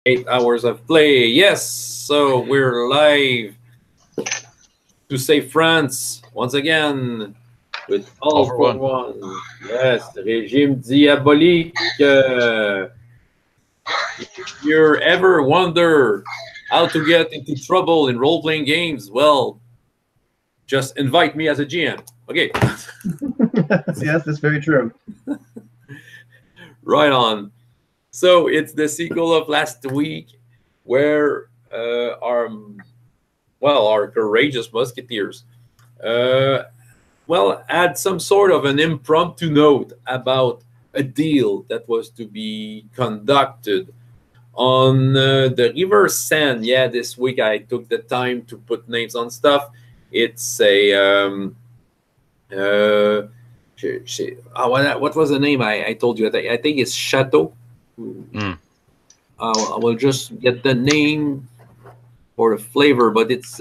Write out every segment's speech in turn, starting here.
8 hours of play. Yes, so we're live to save France once again with all for one. Yes, régime diabolique. If you ever wonder how to get into trouble in role-playing games, well, just invite me as a GM. Okay. Yes, that's very true. Right on. So it's the sequel of last week, where our courageous musketeers had some sort of an impromptu note about a deal that was to be conducted on the River Seine. Yeah, this week I took the time to put names on stuff. It's a what was the name I told you? I think it's Chateau. I will just get the name for the flavor, but it's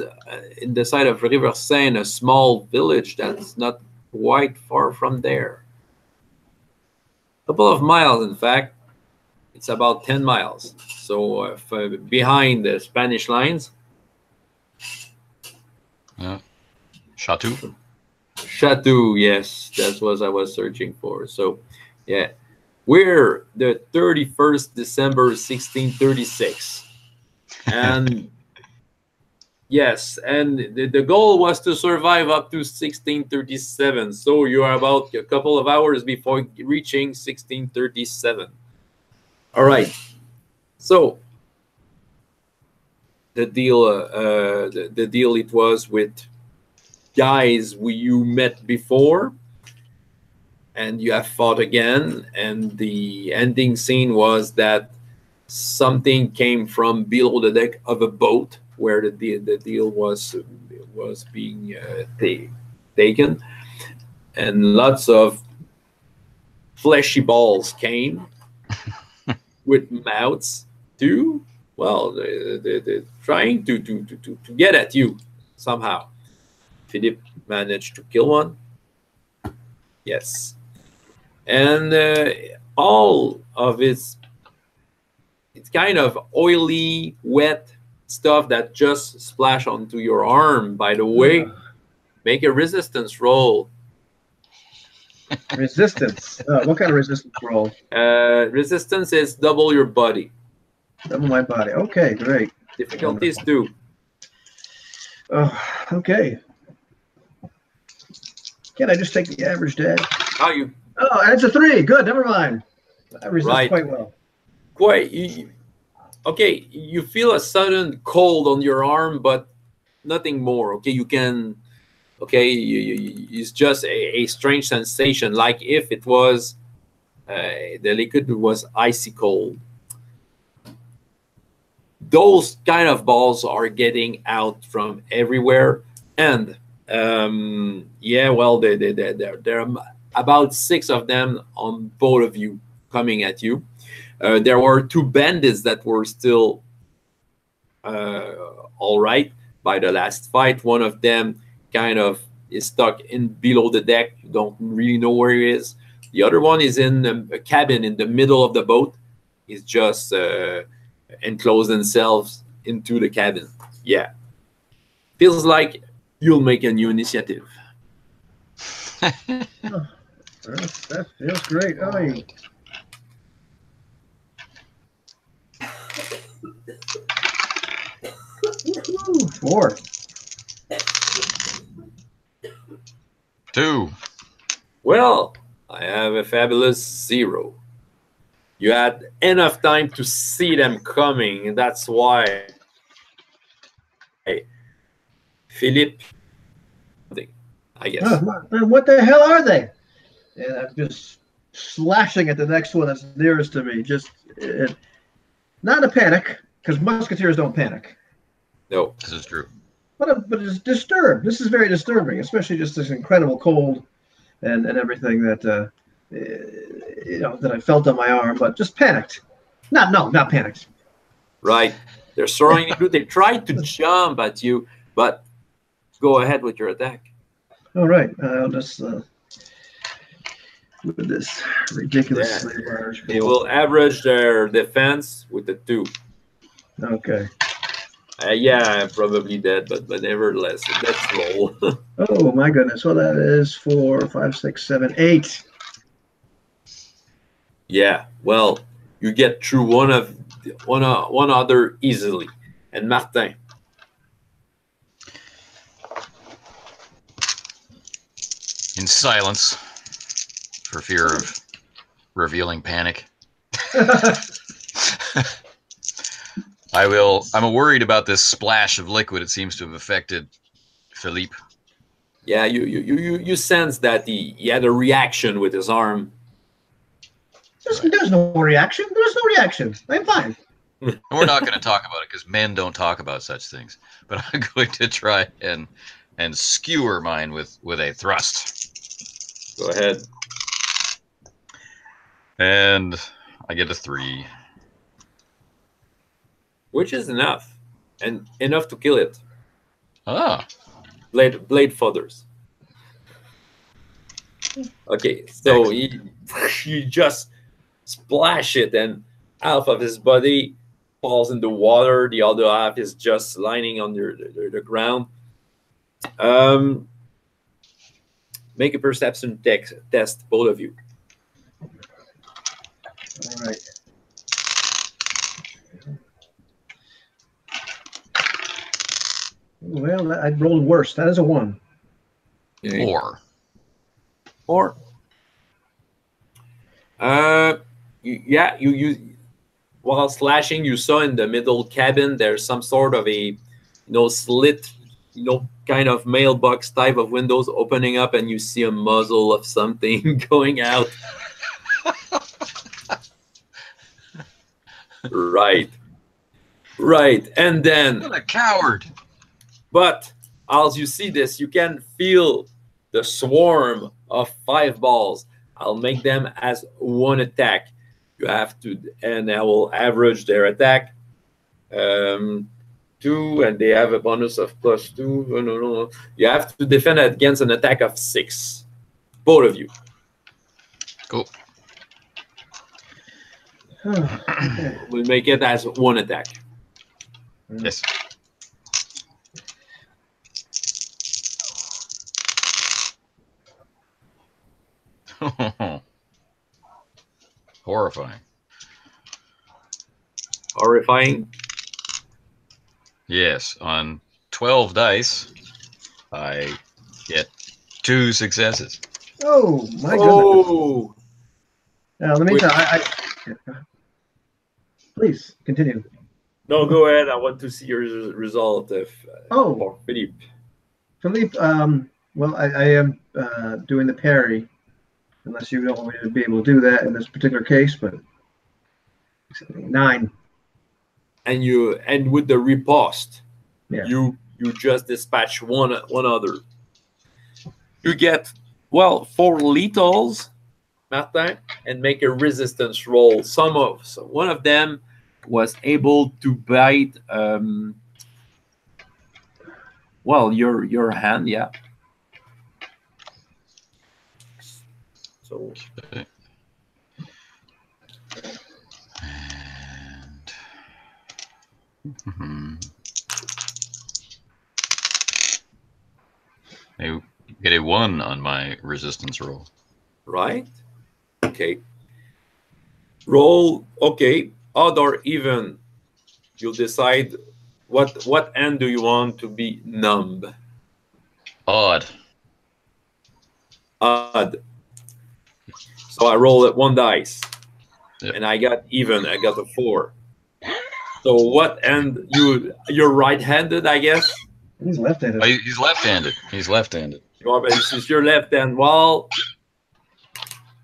in the side of River Seine, a small village that's not quite far from there. A couple of miles, in fact. It's about 10 miles. So behind the Spanish lines. Yeah. Chateau. Chateau, yes, that's what I was searching for. So, yeah, we're the 31st December 1636, and yes, and the goal was to survive up to 1637. So you are about a couple of hours before reaching 1637. All right, so the deal, the deal it was with guys you met before, and you have fought again, and the ending scene was that something came from below the deck of a boat where the deal was being taken, and lots of fleshy balls came with mouths too. Well, they're trying to get at you somehow. Philippe managed to kill one. Yes. And all of it's kind of oily, wet stuff that just splash onto your arm. By the way, make a resistance roll. Resistance. What kind of resistance roll? Resistance is double your body. Double my body. Okay, great. Difficulties too. Okay. Can't I just take the average dad? Oh, it's a 3. Good. Never mind. I resist quite well. Okay, you feel a sudden cold on your arm, but nothing more. Okay, you can. Okay, it's just a strange sensation, like if it was the liquid was icy cold. Those kind of balls are getting out from everywhere, and yeah, well, there are about 6 of them on both of you coming at you. There were 2 bandits that were still all right by the last fight. One of them kind of is stuck in below the deck. You don't really know where he is. The other one is in a cabin in the middle of the boat. He's just enclosed themselves into the cabin. Yeah. Feels like you'll make a new initiative. That feels great. Ooh, 4. 2. Well, I have a fabulous 0. You had enough time to see them coming, and that's why Philippe, I guess. What the hell are they? And I'm just slashing at the next one that's nearest to me. Just not a panic, because musketeers don't panic. No, this is true. But it's disturbed. This is very disturbing, especially just this incredible cold and everything that that I felt on my arm. But just panicked. Not panicked. Right. They're throwing you. They tried to jump at you, but go ahead with your attack. All right. I'll just with this ridiculously large. They will average their defense with the 2. Okay. Yeah, I'm probably dead, but nevertheless, let's roll. Oh my goodness. Well, that is 4, 5, 6, 7, 8. Yeah, well, you get through one other easily. And Martin. In silence, for fear of revealing panic. I'm worried about this splash of liquid. It seems to have affected Philippe. Yeah, you sense that he had a reaction with his arm. There's no reaction. There's no reaction. I'm fine. And we're not going to talk about it because men don't talk about such things. But I'm going to try and skewer mine with a thrust. Go ahead. And I get a 3. Which is enough. And enough to kill it. Ah. Blade feathers. Okay, so you just splash it, and half of his body falls in the water. The other half is just lying under the ground. Make a perception test, both of you. All right. Well, I rolled worse. That is a 1. Okay. 4. 4. You while slashing, you saw in the middle cabin there's some sort of a slit, kind of mailbox type of windows opening up, and you see a muzzle of something going out. Right, and then What a coward! But as you see this, you can feel the swarm of 5 balls. I'll make them as 1 attack. You have to, and I will average their attack. 2, and they have a bonus of +2. No. You have to defend against an attack of 6. Both of you. Cool. We'll make it as 1 attack. Yes. Horrifying. Horrifying? Yes, on 12 dice, I get 2 successes. Oh my goodness! Oh! Let me tell. Please continue. No, go ahead. I want to see your result for Philippe. Philippe, well, I am doing the parry, unless you don't want me to be able to do that in this particular case, but 9. And with the riposte, yeah. you just dispatch one other. You get 4 lethals, Martin, and make a resistance roll. One of them was able to bite your hand, yeah. So Okay. And I get a 1 on my resistance roll. right? Okay. Roll, okay. Odd or even. You'll decide what end do you want to be numb. Odd. Odd. So I roll at 1 dice. Yep. And I got even. I got a 4. So what end? You're right-handed, I guess? He's left-handed. Oh, he's left-handed. He's lefted. Since you're left-handed, well,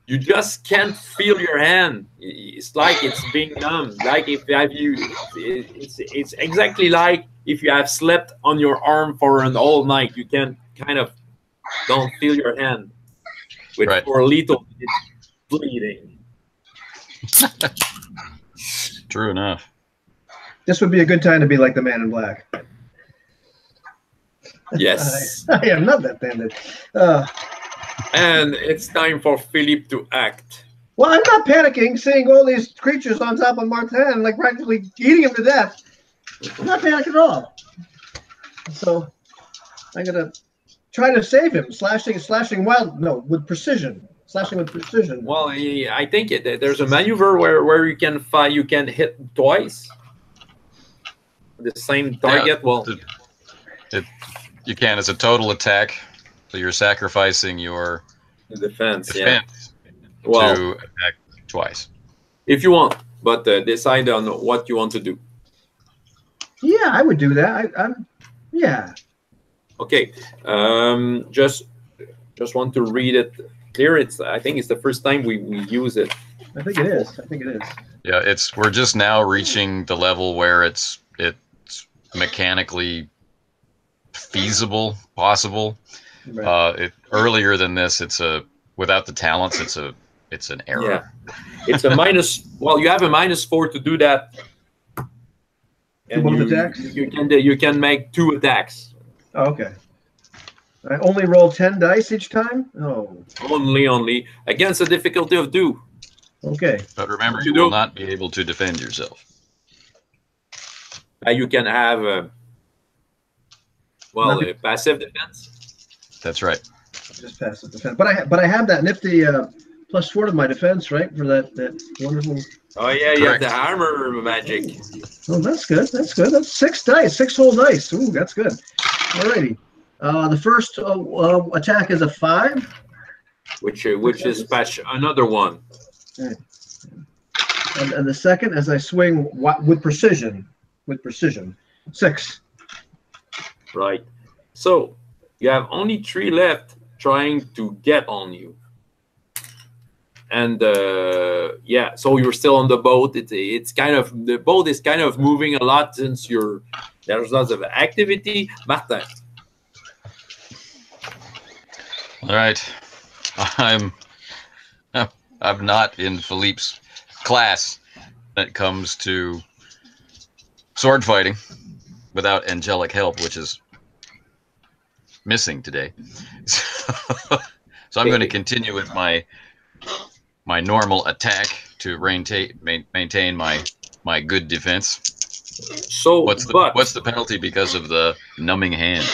you just can't feel your hand. It's like it's being numb. Like it's exactly like if you have slept on your arm for an all night. You can kind of don't feel your hand. With Right. for lethal, it's bleeding. True enough. This would be a good time to be like the Man in Black. Yes. I am not left-handed. And it's time for Philippe to act. Well, I'm not panicking, seeing all these creatures on top of Martin, like practically eating him to death. I'm not panicked at all. So I'm gonna try to save him. Slashing wild. No, with precision. Slashing with precision. Well, I think there's a maneuver where you can hit twice the same target. Yeah, well, you can. It's a total attack, so you're sacrificing your defense. Yeah. Well, to attack twice. If you want, but decide on what you want to do. Yeah, I would do that. Yeah. Okay. Just want to read it here. I think it's the first time we use it. I think it is. Yeah, we're just now reaching the level where it's mechanically feasible, possible. Right. Earlier than this, without the talents, it's an error. Yeah. It's a minus. Well, you have a -4 to do that. And attacks? You can make 2 attacks. Oh, okay. I only roll 10 dice each time? Oh. Only. Against a difficulty of 2. Okay. But remember, you will not be able to defend yourself. You can have a passive defense. That's right. Just passive defense. But I have that nifty +4 to my defense, right? For that wonderful. Oh yeah, you have the armor magic. Oh, that's good. That's 6 dice, 6 whole dice. Ooh, that's good. Alrighty. The first attack is a 5. Which is patch another 1. Okay. And the second, as I swing with precision. 6. Right. So you have only 3 left trying to get on you. And yeah, so you're still on the boat. It's kind of, the boat is kind of moving a lot since there's lots of activity. Martin. All right, I'm not in Philippe's class when it comes to sword fighting without angelic help, which is missing today. So I'm going to continue with my normal attack to maintain my good defense. So what's the penalty because of the numbing hand?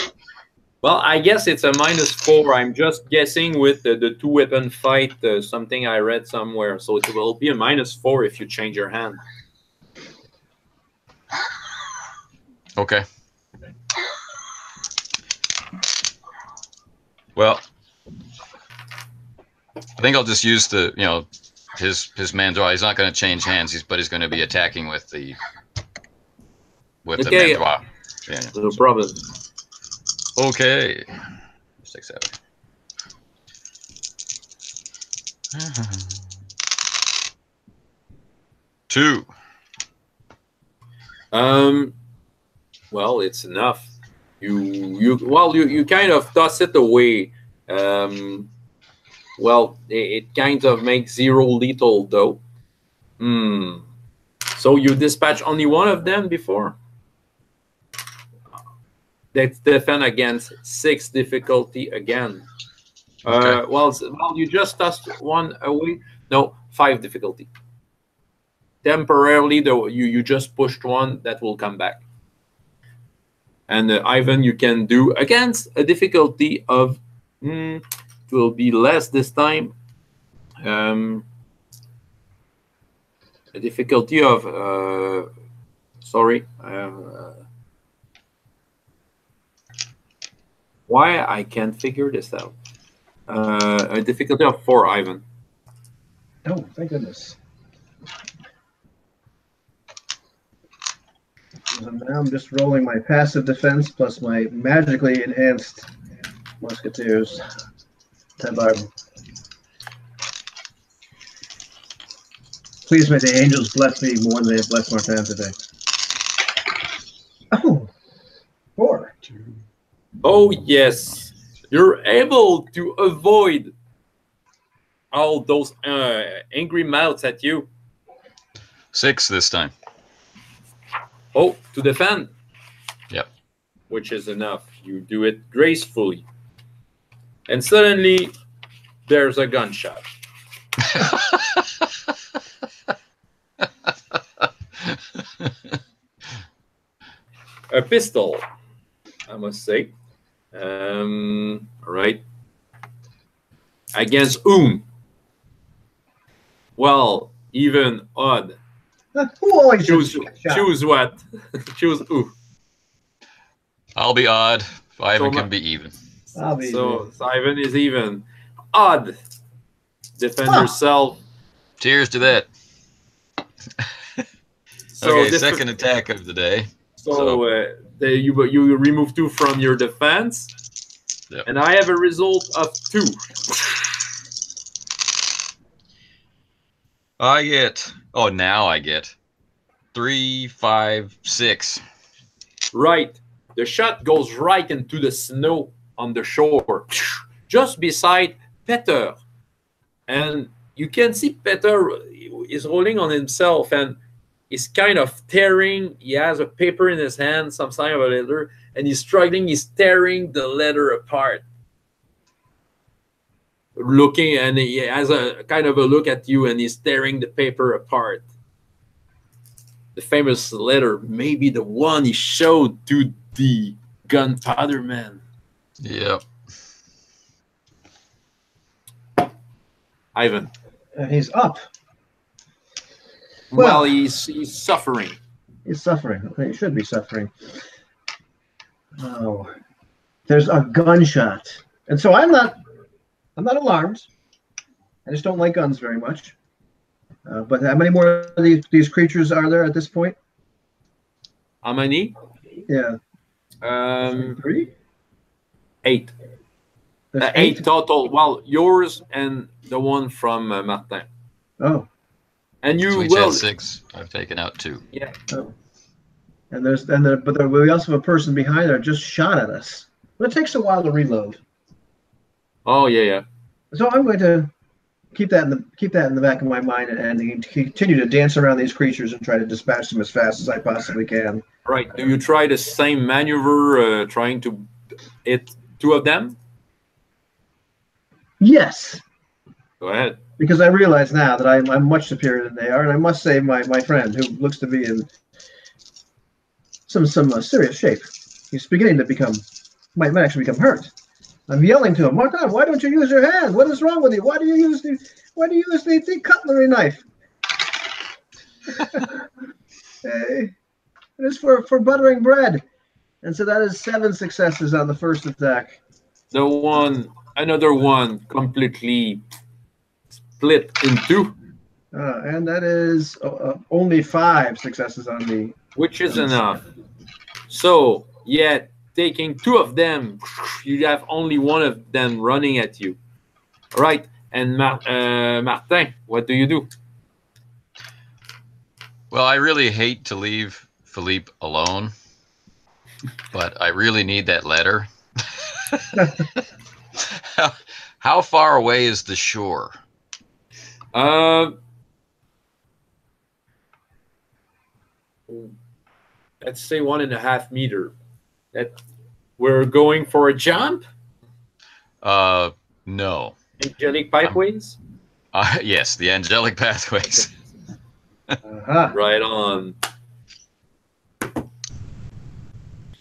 Well, I guess it's a -4. I'm just guessing with the 2-weapon fight, something I read somewhere. So it will be a -4 if you change your hand. Okay. Well, I think I'll just use his man draw. He's not going to change hands, but he's going to be attacking with the man draw. Yeah. No problem. Okay. 6 out. Two. Well, it's enough. You kind of toss it away. Well, it kind of makes 0 lethal though. So you dispatch only 1 of them before. Let's defend against 6 difficulty again. Okay. Well, you just tossed 1 away. No, 5 difficulty. Temporarily, though, you just pushed 1 that will come back. And Ivan, you can do against a difficulty of it will be less this time. A difficulty of why I can't figure this out. A difficulty of 4, Ivan. Oh, thank goodness. And now I'm just rolling my passive defense plus my magically enhanced musketeers. Please may the angels bless me more than they have blessed Martin today. Oh, 4. Oh, yes. You're able to avoid all those angry mouths at you. 6 this time. Oh, to defend. Yep. Which is enough. You do it gracefully. And suddenly, there's a gunshot. a pistol, I must say. All right. Against whom? Well, even, odd. Who always Choose what? Choose who. I'll be odd. Ivan So can be even. I'll be So Ivan is even. Odd. Defend yourself. Cheers to that. So okay, second attack of the day. So you remove 2 from your defense. Yep. And I have a result of 2. I get. Oh, now I get 3, 5, 6. Right. The shot goes right into the snow on the shore, just beside Peter. And you can see Peter is rolling on himself and he's kind of tearing. He has a paper in his hand, some sign of a letter, and he's struggling. He's tearing the letter apart. Looking, and he has a kind of a look at you, and he's tearing the paper apart. The famous letter, maybe the one he showed to the gunpowder man. Yep. Ivan. He's up. Well, he's suffering. He's suffering. He should be suffering. Oh, there's a gunshot, and so I'm not alarmed. I just don't like guns very much. But how many more of these creatures are there at this point? How many? Yeah. 3? 8. There's 8 total. Well, yours and the one from Martin. Oh. And you so each will. had 6. I've taken out 2. Yeah. Oh. And we also have a person behind there just shot at us. But it takes a while to reload. Oh yeah. So I'm going to keep that in the back of my mind and continue to dance around these creatures and try to dispatch them as fast as I possibly can. Right. Do you try the same maneuver, trying to hit 2 of them? Yes. Go ahead. Because I realize now that I'm much superior than they are, and I must save my friend, who looks to be in some serious shape. He's beginning to might actually become hurt. I'm yelling to him, Martin, why don't you use your hand? What is wrong with you? Why do you use the cutlery knife? Hey, it is for buttering bread. And so that is 7 successes on the first attack. Another one completely split in 2. And that is only 5 successes on the... Which is enough. So, yeah, taking 2 of them, you have only 1 of them running at you. All right. And Martin, what do you do? Well, I really hate to leave Philippe alone, but I really need that letter. How far away is the shore? Let's say 1.5 meters. That we're going for a jump? No. Angelic pathways? Yes, the angelic pathways. Right on.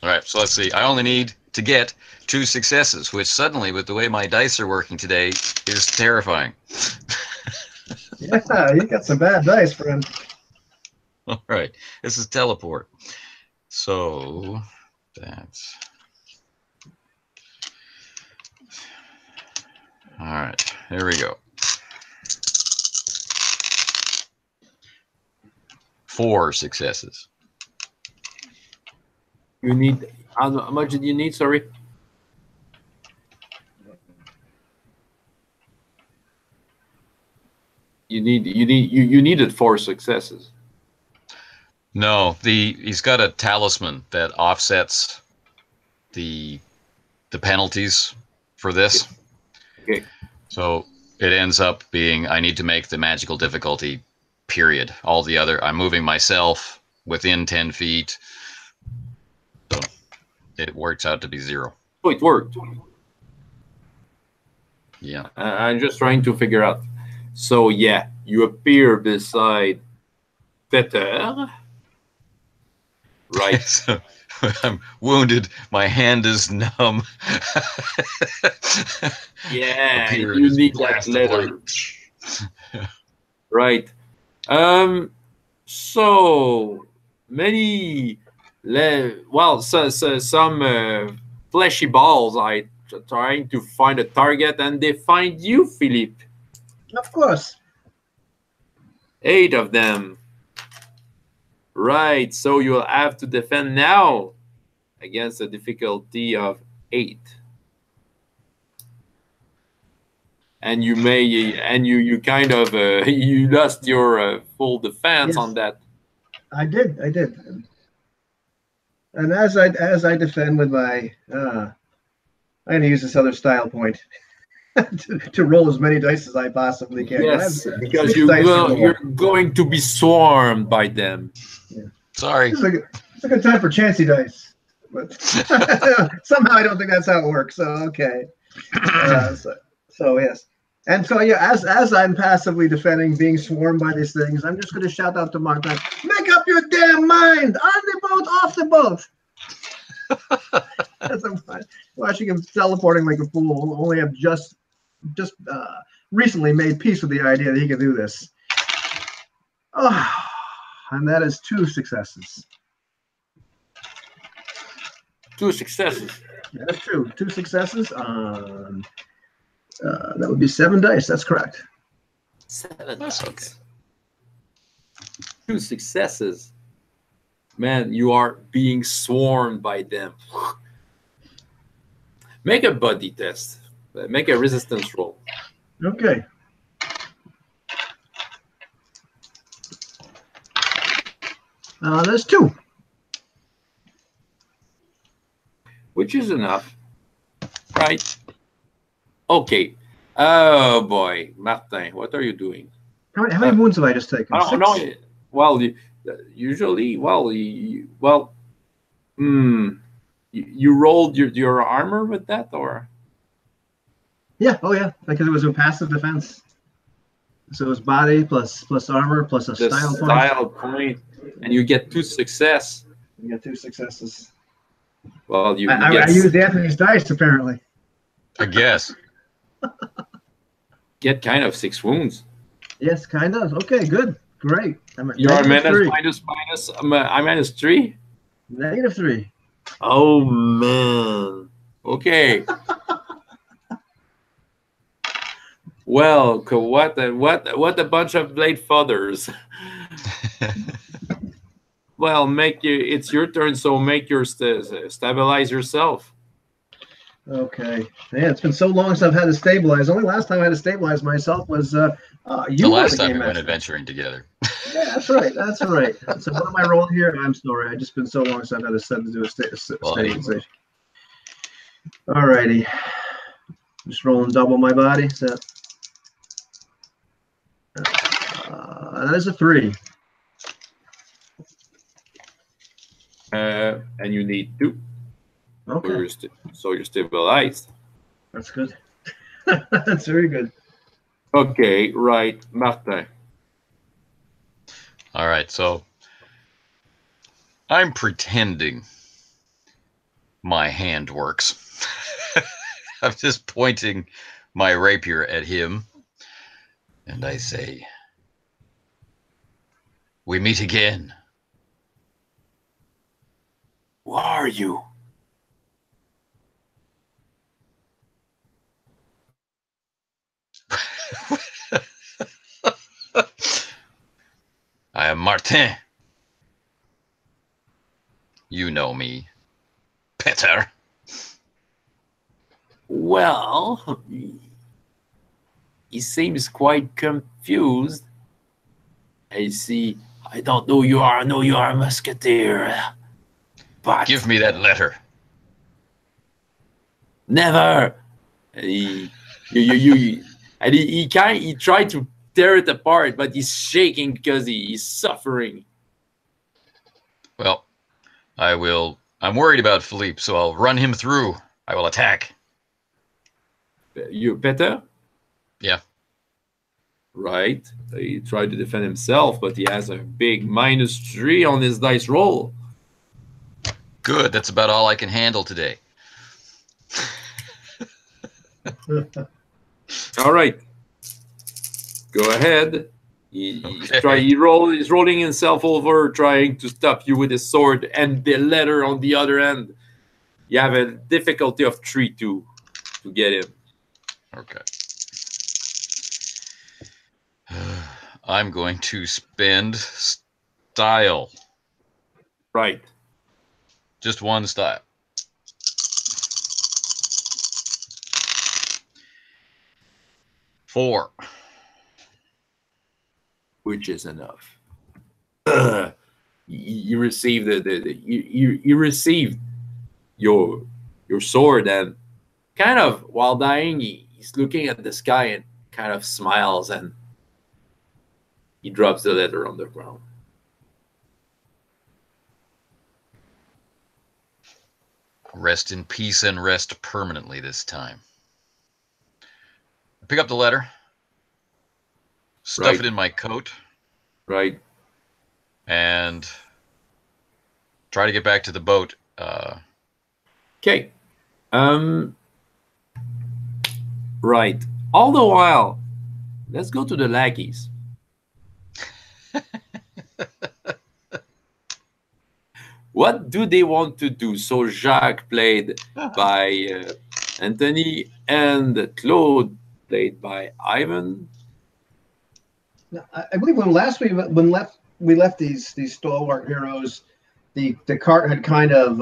All right, so let's see. I only need to get 2 successes, which suddenly, with the way my dice are working today, is terrifying. Yeah, you got some bad dice, friend. All right, this is teleport. So that's... All right, here we go. 4 successes. You need, how much did you need? Sorry. You needed 4 successes. No, he's got a talisman that offsets the penalties for this. Okay. So it ends up being I need to make the magical difficulty, period. All the other, I'm moving myself within 10 feet. So it works out to be 0. Oh, it worked. Yeah. I'm just trying to figure out. So yeah, you appear beside Peter. Right. So, I'm wounded. My hand is numb. Yeah, Appear in you his need that blast of light. letter. Right. So many, well, some fleshy balls are trying to find a target, and they find you, Philippe. Of course. 8 of them. Right. So you'll have to defend now against a difficulty of 8. And you may, and you kind of, you lost your full defense on Yes, that. I did. I did. And as I defend with my, I'm going to use this other style point to roll as many dice as I possibly can. I have Yes, because 6 dice to roll. you're going to be swarmed by them. Yeah. Sorry. It's a good time for chancy dice, but somehow I don't think that's how it works. So okay. So yes. And so yeah, as I'm passively defending being swarmed by these things, I'm just going to shout out to Martin, "Make up your damn mind! On the boat, off the boat!" As I'm watching him teleporting like a fool, only have just recently made peace with the idea that he could do this. Oh, and that is 2 successes. 2 successes. That's true. 2 successes. That would be 7 dice. That's correct. 7 That's dice. okay. 2 successes. Man, you are being swarmed by them. Make a body test. Make a resistance roll. Okay. There's 2. Which is enough. Right? Okay. Oh boy, Martin, what are you doing? How many wounds have I just taken? I don't 6? know. Well, usually, you rolled your armor with that, or? Yeah. Oh yeah. Because it was a passive defense. So it was body plus armor plus a The style point. point, and you get 2 success. You got 2 successes. Well, you I used Anthony's dice apparently. I guess. get kind of 6 wounds. Yes, kind of. Okay, good, great. I'm at You're -3. I'm -3. -3. Oh man. Okay. Well, what a bunch of blade fathers. Well, it's your turn, so make your stabilize yourself. Okay. Yeah, it's been so long since I've had to stabilize. Only last time I had to stabilize myself was The you last the time game we went master. adventuring together. Yeah, that's right. That's right. So what am I rolling here? I'm sorry. I've just been so long since I've had to set to do a stabilization. Alrighty. Just rolling double my body. So that is a 3. And you need 2. Okay. So you're stabilized. That's good. That's very good. Okay, right, Martin. All right, so I'm pretending my hand works. I'm just pointing my rapier at him, and I say, "We meet again." Who are you? I am Martin. You know me, Peter. Well, he seems quite confused. I see. I don't know who you are. I know you are a musketeer. But Give me that letter. never. And he tried to tear it apart, but he's shaking because he's suffering. Well, I will. I'm worried about Philippe, so I'll run him through. I will attack. You better? Yeah. Right. He tried to defend himself, but he has a big -3 on his dice roll. Good. That's about all I can handle today. All right. Go ahead. Okay. He's rolling himself over, trying to stop you with his sword and the letter on the other end. You have a difficulty of 3 to get him. Okay. I'm going to spend style. Right. Just one style. Four. Which is enough. You received you received your sword, and kind of while dying, he's looking at the sky and kind of smiles, and he drops the letter on the ground. Rest in peace and rest permanently this time. I pick up the letter, stuff it in my coat, Right. and try to get back to the boat. Okay. Right. All the while, let's go to the lackeys. What do they want to do? So Jacques, played by Anthony, and Claude, played by Ivan. I believe when we left these stalwart heroes, the cart had kind of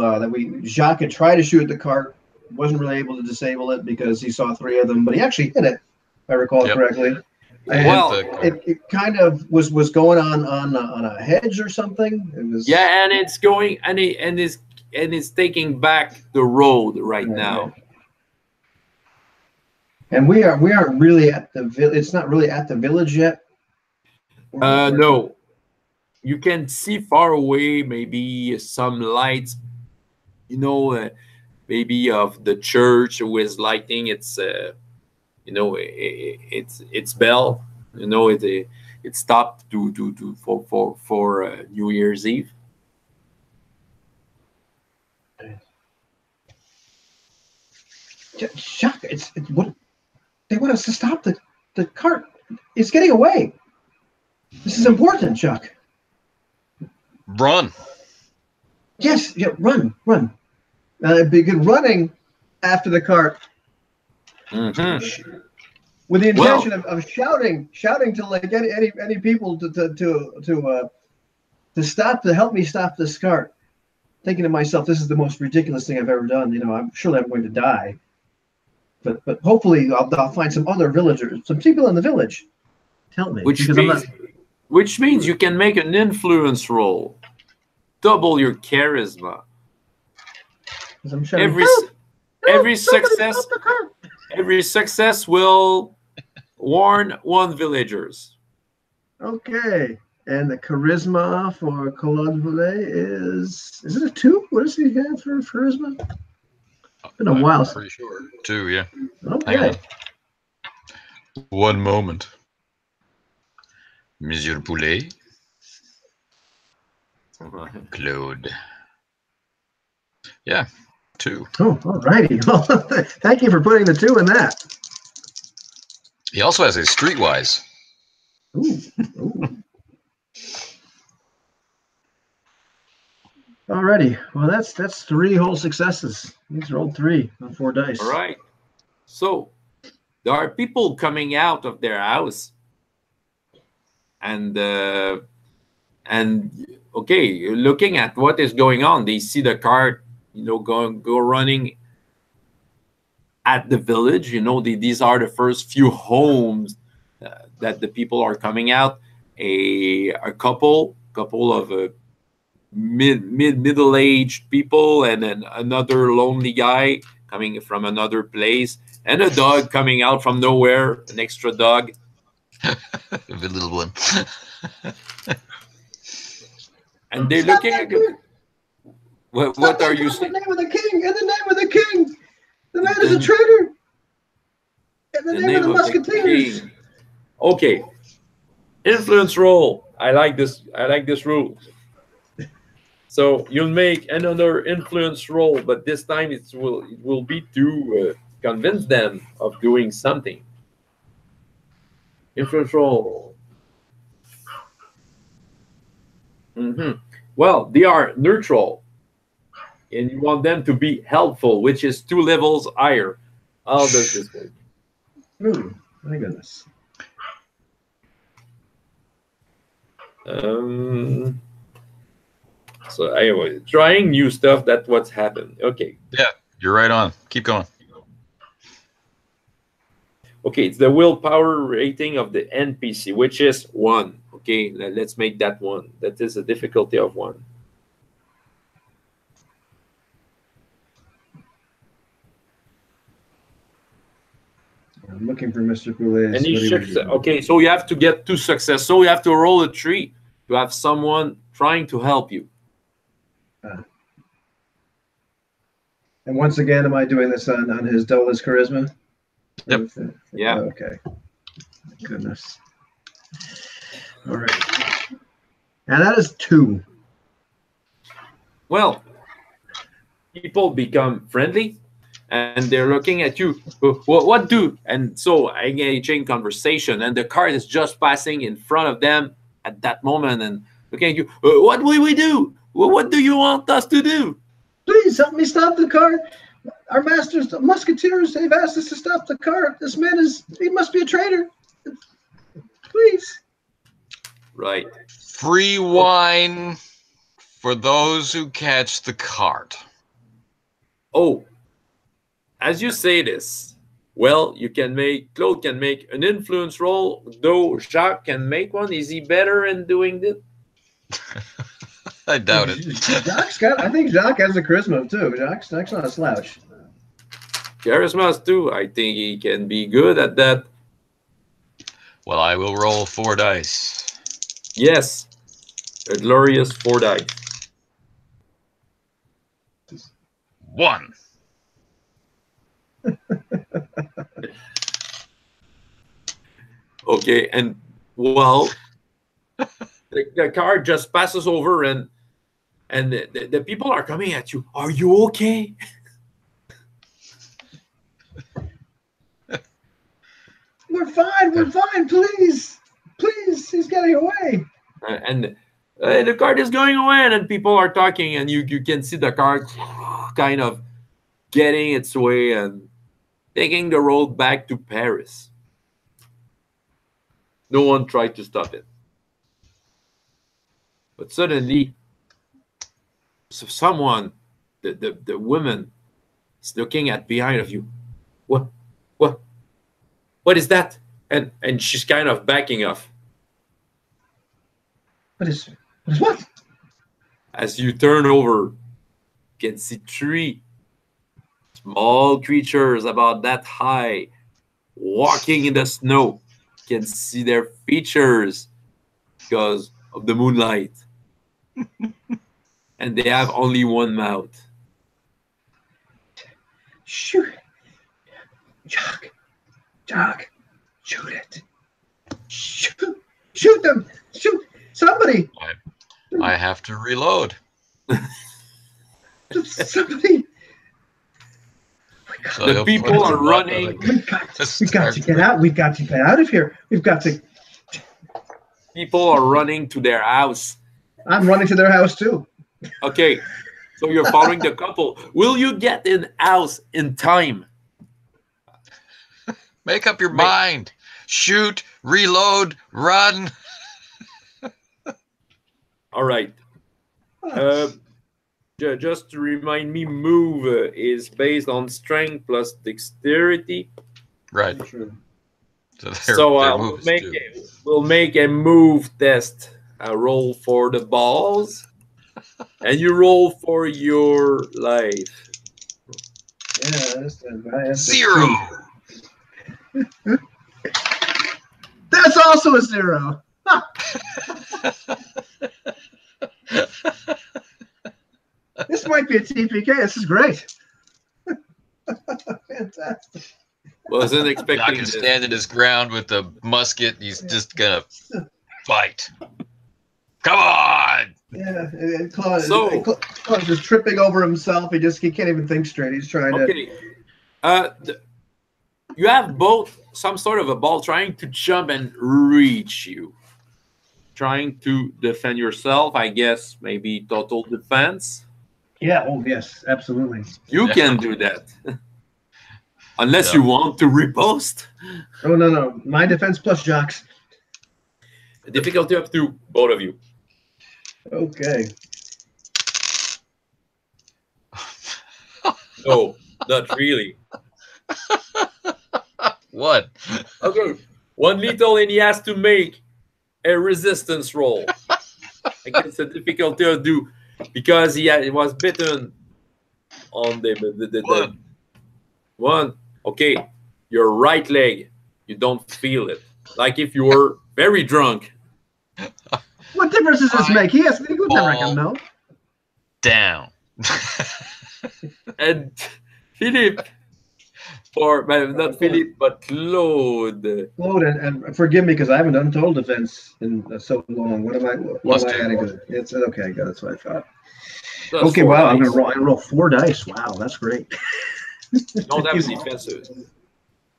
Jacques had tried to shoot the cart, wasn't really able to disable it because he saw 3 of them, but he actually hit it, if I recall correctly. Well, it kind of was going on a hedge or something. It was, yeah, and it's going and it's taking back the road right now. And we aren't really at the it's not really at the village yet. No, you can see far away, maybe some lights, maybe of the church with lighting its its bell. It stopped for New Year's Eve. Chuck, it's what they want us to stop the cart. It's getting away. This is important, Chuck. Run. Yes, yeah, run. It'd be good running after the cart. Mm-hmm. With the intention of shouting to like any people to help me stop this cart. Thinking to myself, this is the most ridiculous thing I've ever done. I'm surely I'm going to die, but hopefully I'll find some other villagers, some people in the village. Help me, which means you can make an influence roll, double your charisma. Every success will warn 1 villagers. Okay, and the charisma for Claude Voulet is it a 2? What does he have for charisma? It's been a while. Pretty sure 2, yeah. Okay. 1 moment. Monsieur Poulet. Claude. Yeah, 2. Oh, all righty. Well, thank you for putting the 2 in that. He also has a streetwise. Ooh. All righty. Well, that's 3 whole successes. He's rolled 3 on 4 dice. All right. So there are people coming out of their house, and okay, looking at what is going on, they see the cart, go running at the village. These are the first few homes that the people are coming out. A couple of middle-aged people, and then another lonely guy coming from another place, and a dog coming out from nowhere, an extra dog. The little one. And they're looking at what are you saying? In the name of the king! In the name of the king! The man is a traitor! In the name of the musketeers! Okay. Influence roll. I like this rule. So you'll make another influence roll, but this time it will be to convince them of doing something. Influence roll. Well, they are neutral, and you want them to be helpful, which is 2 levels higher. How does this work? Ooh, my goodness. So anyway, trying new stuff. That's what's happened. Okay. Yeah, you're right on. Keep going. Okay, it's the willpower rating of the NPC, which is 1. Okay, let's make that 1. That is a difficulty of 1. I'm looking for Mr. Poulet. Okay, so you have to get 2 success. So you have to roll a 3 to have someone trying to help you. And once again, am I doing this on his Dola's charisma? Yep. Yeah. Okay. Goodness. All right. And that is 2. Well, people become friendly, and they're looking at you. What do? And so engaging conversation, and the cart is just passing in front of them at that moment, and looking at you. What will we do? What do you want us to do? Please help me stop the cart. Our masters, the musketeers, they've asked us to stop the cart. This man he must be a traitor. Please. Right. Free wine for those who catch the cart. Oh, as you say this, well, Claude can make an influence roll, though Jacques can make one. Is he better in doing this? I doubt it. I think Jacques has a charisma too. Jacques not a slouch. Charisma too. I think he can be good at that. Well, I will roll 4 dice. Yes. A glorious 4 dice. 1. Okay, and well, the car just passes over, and the people are coming at you. Are you okay? We're fine. We're fine. Please. Please. He's getting away. And the car is going away, and then people are talking, and you can see the car kind of getting its way and taking the road back to Paris. No one tried to stop it. But suddenly, someone, the woman, is looking at behind of you. What is that? And she's kind of backing off. What is what? As you turn over, you can see 3 small creatures about that high walking in the snow. You can see their features because of the moonlight. And they have only 1 mouth. Shoot. Jacques, shoot it. Shoot them. Shoot somebody. I have to reload. Somebody. So the people are running. We've got to get out. We've got to get out of here. We've got to. People are running to their house. I'm running to their house too. Okay, so you're following the couple. Will you get in house in time? Make up your mind. Shoot, reload, run. All right. Just to remind me, move is based on strength plus dexterity. Right. So we'll make a move test. A roll for the balls, and you roll for your life. Yeah, that's 0. That's also a 0. This might be a TPK. This is great. Fantastic. Wasn't expecting Doc is standing his ground with the musket. He's just gonna fight. Come on! Yeah, and So Claude's just tripping over himself. He can't even think straight. He's trying to. okay, you have both some sort of a ball trying to jump and reach you, trying to defend yourself. I guess maybe total defense. Yeah. Oh yes, absolutely. You can do that, unless you want to riposte. Oh no, my defense plus Jacques. Difficulty up to both of you. Okay. No, not really. What? Okay, one little, and he has to make a resistance roll against the difficulty of do because he was bitten on the one. Okay, your right leg, you don't feel it. Like if you were very drunk. What difference does this make? He would never know. Down. And Philippe, or not Philippe, but Claude. Claude, and forgive me because I haven't done total defense in so long. What am I adding to it? It's okay. Good. That's what I thought. That's okay, wow. Dice. I'm gonna roll 4 dice. Wow, that's great. Don't have a defensive.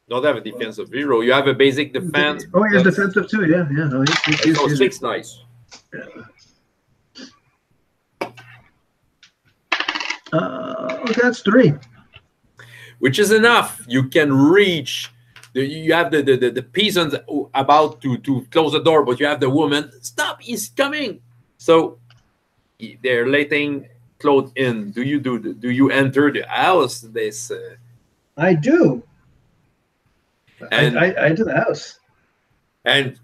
Don't have a defensive hero. You have a basic defense. Oh, he has defensive too. Yeah. No, he's 6 dice. Okay, that's 3. Which is enough. You can reach. You have the peasants about to close the door, but you have the woman. Stop! He's coming. So they're letting Claude in. Do you enter the house? This. I do. And I enter the house. And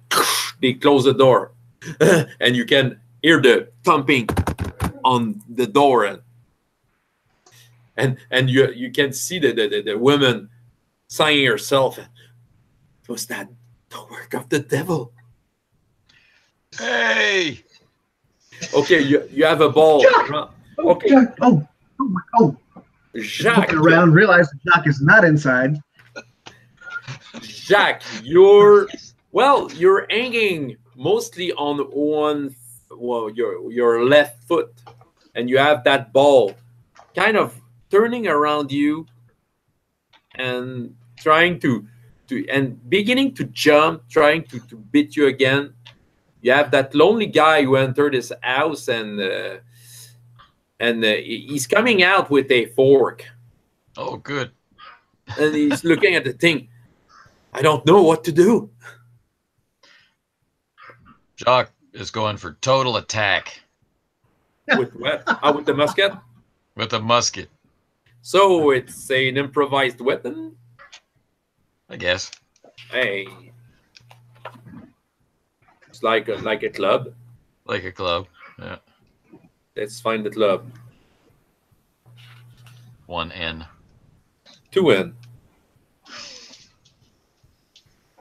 they close the door, and you can hear the thumping on the door, and you can see the woman sighing herself. Was that the work of the devil? Hey. Okay, you have a ball. Jacques! Okay. Jacques. Oh. Jacques. Looking around, realize that Jacques is not inside. Jacques, you're hanging mostly on your left foot, and you have that ball kind of turning around you and trying to beginning to jump, trying to beat you again. You have that lonely guy who entered his house, and he's coming out with a fork. Oh, good. And he's looking at the thing. I don't know what to do. Jacques is going for total attack. With what? With the musket? With a musket. So it's an improvised weapon? I guess. Hey. It's like a club. Like a club. Yeah. Let's find the club. 1N. 2N.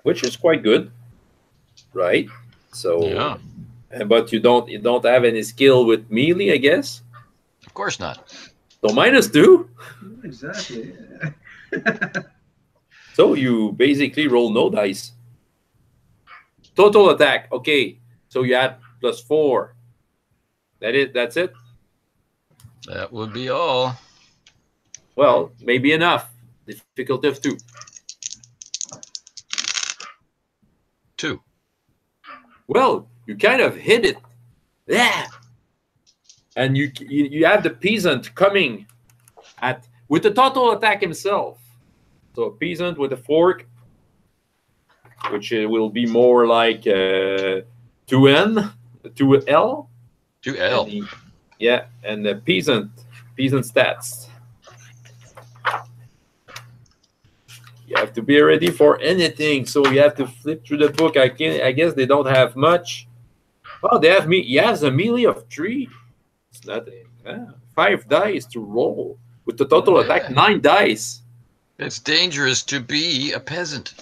Which is quite good. Right? So yeah. But you don't have any skill with melee, I guess? Of course not. So -2? Exactly. So you basically roll no dice. Total attack. Okay. So you add +4. That's it? That would be all. Well, maybe enough. Difficulty of 2. 2. Well, you kind of hit it. Yeah. And you have the peasant coming with the total attack himself. So a peasant with a fork, which will be more like 2N, 2L. 2L. And the peasant stats. You have to be ready for anything, so you have to flip through the book. I guess they don't have much. Oh, they have me. He has a melee of 3. It's nothing. 5 dice to roll with the total attack. 9 dice. It's dangerous to be a peasant.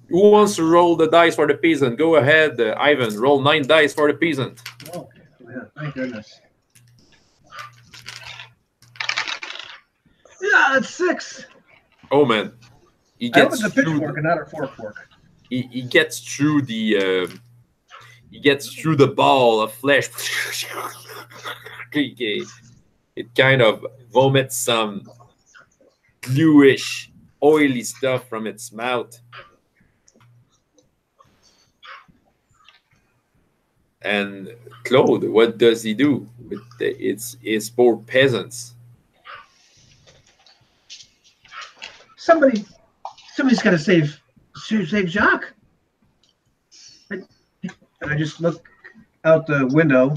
Who wants to roll the dice for the peasant? Go ahead, Ivan. Roll 9 dice for the peasant. Oh, yeah, thank goodness. Yeah, it's 6. Oh man, he That gets was a pitchfork and not a fork. He gets through the he gets through the ball of flesh. It kind of vomits some bluish, oily stuff from its mouth. And Claude, what does he do with his poor peasants? Somebody's got to save Jacques. And I just look out the window.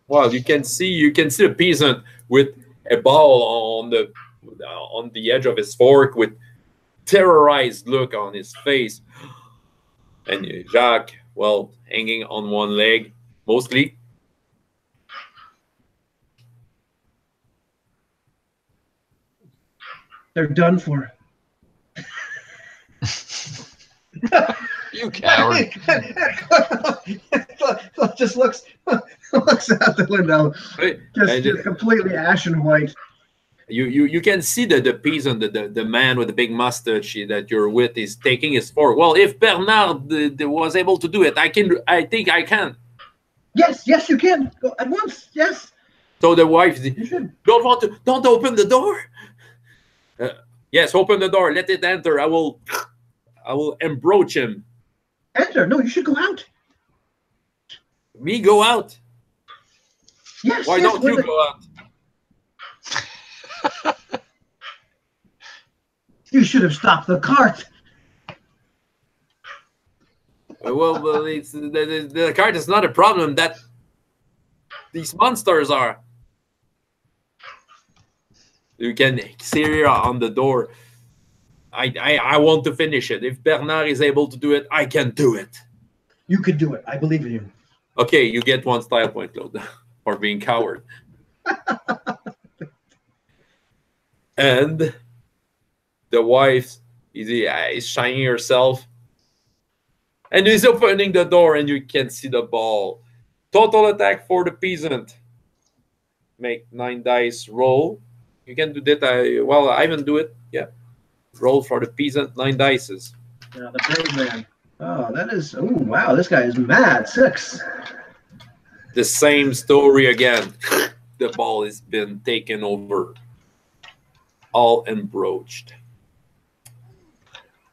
Well, you can see the peasant with a ball on the edge of his fork, with terrorized look on his face, and Jacques, well, hanging on one leg mostly. They're done for. You coward. Just looks out the window, just completely ashen white. You can see the peasant, the man with the big mustache that you're with, is taking his fork. Well, if Bernard was able to do it, I think I can. Yes, you can. Go at once. Yes. So the wife, don't open the door. Yes, open the door. Let it enter. I will embroach him. Enter? No, you should go out. Me go out? Yes. Why don't you go out? You should have stopped the cart. Well, it's, the cart is not a problem. That these monsters are. You can see here on the door. I want to finish it. If Bernard is able to do it, I can do it. You can do it. I believe in you. Okay, you get 1 style point, Claude, for being coward. And the wife is shining herself, and is opening the door, and you can see the ball. Total attack for the peasant. Make 9 dice roll. You can do that. I even do it. Yeah. Roll for the peasant, 9 dices. Yeah, the brave man. Oh, that is. Oh, wow. This guy is mad. 6. The same story again. The ball has been taken over. All embroached.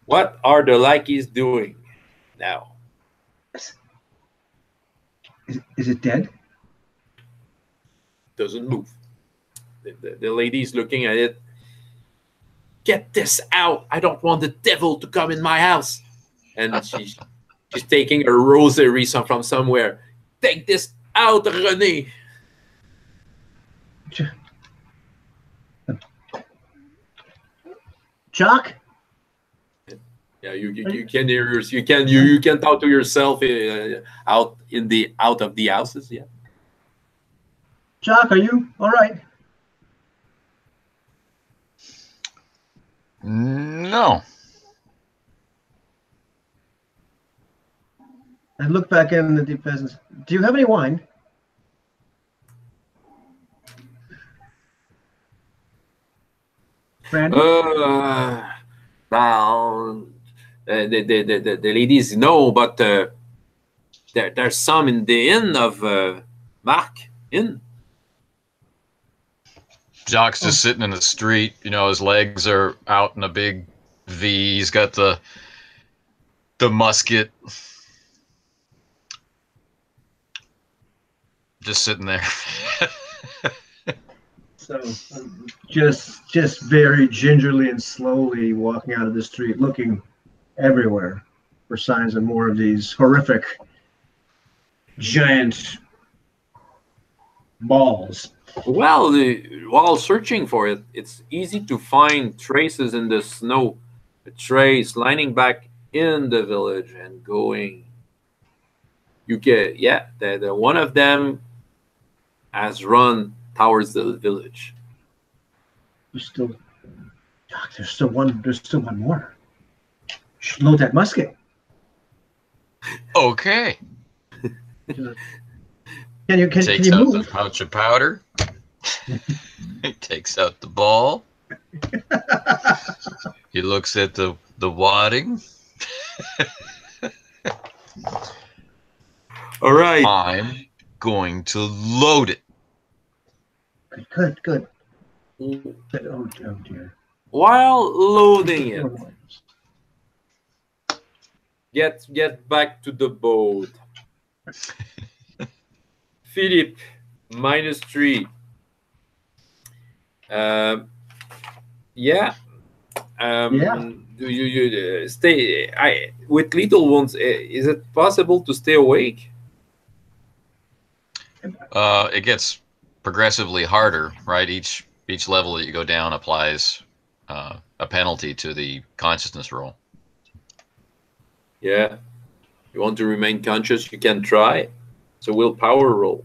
What are the lackeys doing now? Is it dead? Doesn't move. The lady's looking at it. Get this out. I don't want the devil to come in my house. And she's taking a rosary from somewhere. Take this out, René. Jacques? Yeah, you can hear, you can talk to yourself out of the houses. Yeah. Jacques, are you all right? No. I look back in the deep peasants. Do you have any wine? Brandy? Well, the ladies know, but there's some in the inn of Marc Inn. Jacques just sitting in the street. You know, his legs are out in a big V. He's got the musket. Just sitting there. So just very gingerly and slowly walking out of the street, looking everywhere for signs of more of these horrific giant balls. Well, while searching for it, it's easy to find traces in the snow. A trace lining back in the village and going. You get, yeah, the one of them has run towards the village. There's still one more. You should load that musket. Okay. Can you Takes you out move? the pouch of powder. He takes out the ball. He looks at the wadding. All right. I'm going to load it. Good, good, good. Oh dear. While loading it, get back to the boat. Philip, -3. Yeah. Yeah. Do you stay? With little ones, is it possible to stay awake? It gets progressively harder, right? Each level that you go down applies a penalty to the consciousness roll. Yeah. You want to remain conscious? You can try. It's a willpower roll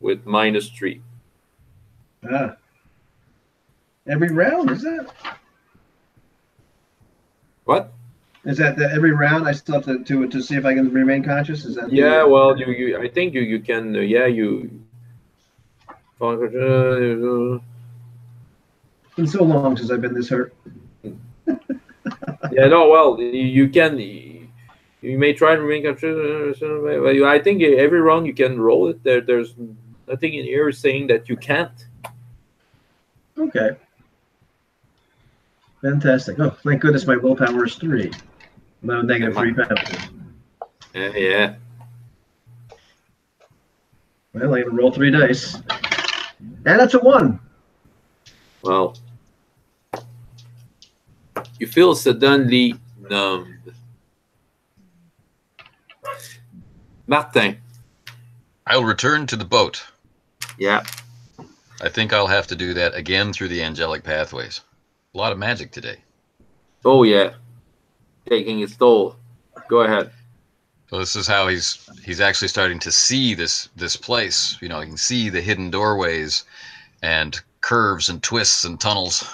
with -3. Ah. Every round, is that? What? Is that every round I still have to see if I can remain conscious? Is that? Yeah. Well, you I think you can. Yeah. You. It's been so long since I've been this hurt. Yeah. No. Well, you can. You may try to remain conscious. I think every round you can roll it. There's nothing in here saying that you can't. Okay. Fantastic. Oh, thank goodness my willpower is 3. No -3 penalties. Yeah. Well, I can roll 3 dice. And it's a 1. Well, you feel suddenly numb. Martin. I'll return to the boat. Yeah. I think I'll have to do that again through the angelic pathways. A lot of magic today. Oh yeah. Taking its toll. Go ahead. So this is how he's actually starting to see this place. You know, he can see the hidden doorways and curves and twists and tunnels.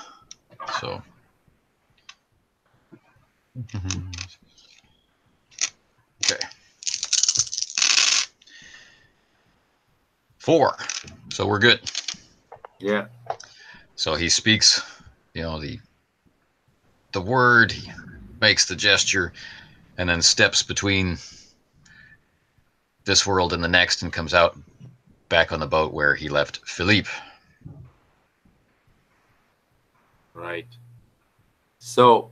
So okay. 4. So we're good. Yeah. So he speaks, you know, the word, he makes the gesture, and then steps between this world and the next and comes out back on the boat where he left Philippe. Right. So